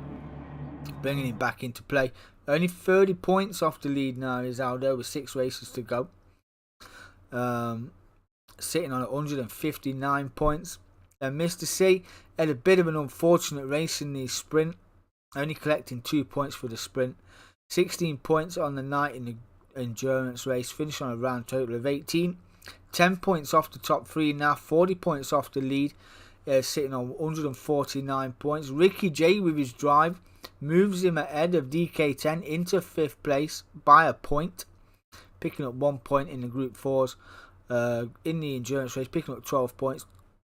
bringing him back into play. Only 30 points off the lead now is Aldo with 6 races to go. Sitting on 159 points. And Mr. C had a bit of an unfortunate race in the sprint, only collecting 2 points for the sprint. 16 points on the night in the endurance race, finished on a round total of 18. 10 points off the top 3 now, 40 points off the lead, sitting on 149 points. Ricky J with his drive moves him ahead of DK10 into 5th place by a point, picking up 1 point in the Group 4s in the endurance race, picking up 12 points,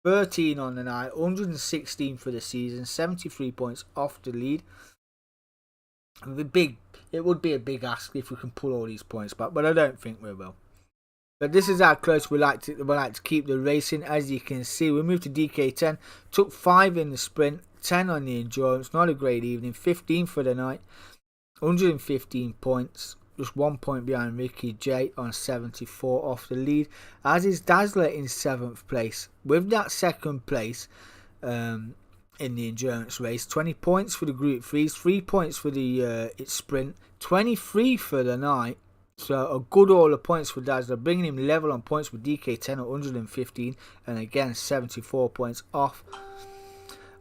13 on the night, 116 for the season, 73 points off the lead. It would be a big ask if we can pull all these points back, but I don't think we will. But this is how close we like to keep the racing. As you can see, we moved to DK10, took 5 in the sprint, 10 on the endurance. Not a great evening. 15 for the night, 115 points, just 1 point behind Ricky J on 74 off the lead, as is Dazzler in 7th place with that second place in the endurance race. 20 points for the Group 3s, 3 points for the sprint, 23 for the night. So a good haul of points for Dazzler, bringing him level on points with DK10 at 115, and again 74 points off.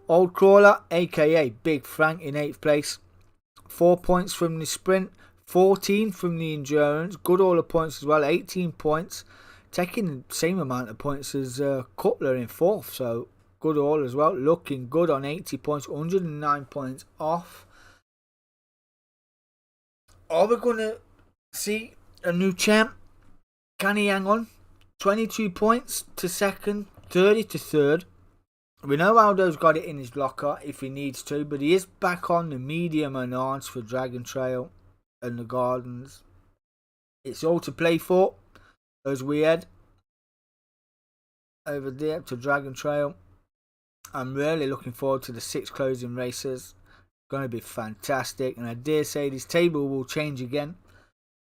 Old Crawler, aka Big Frank, in 8th place, 4 points from the sprint, 14 from the endurance. Good haul of points as well, 18 points, taking the same amount of points as Cutler in 4th. So good haul as well, looking good on 80 points, 109 points off. Are we going to see a new champ? Can he hang on? 22 points to second, 30 to third. We know Aldo's got it in his locker if he needs to, but he is back on the medium enhanced for Dragon Trail and the Gardens. It's all to play for as we head over there to Dragon Trail. I'm really looking forward to the 6 closing races. Going to be fantastic. And I dare say this table will change again.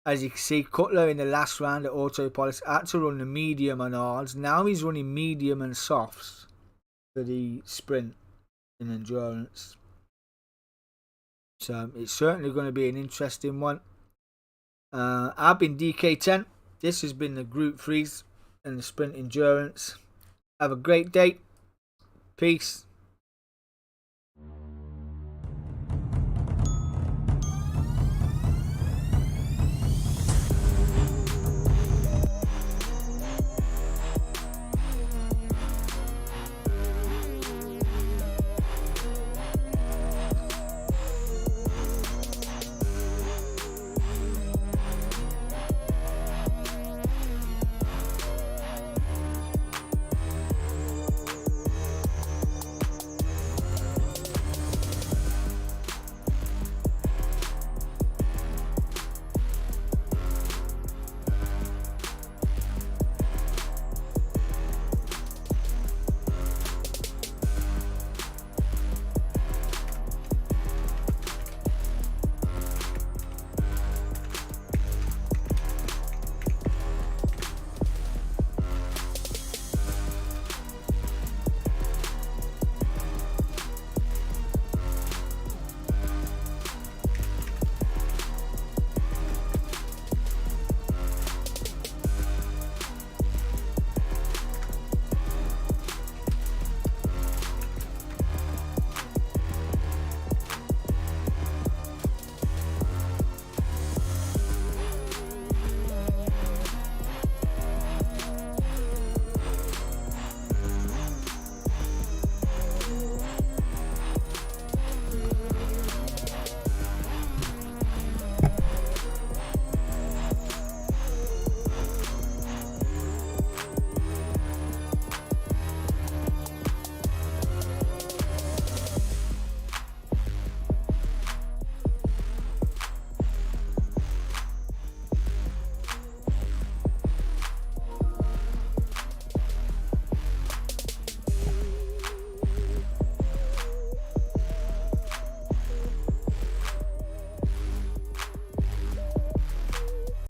As you can see, Cutler in the last round at Autopilot had to run the medium and hards. Now he's running medium and softs for the sprint in endurance. So it's certainly going to be an interesting one. I've been DK10. This has been the Group 3s and the sprint endurance. Have a great day. Peace.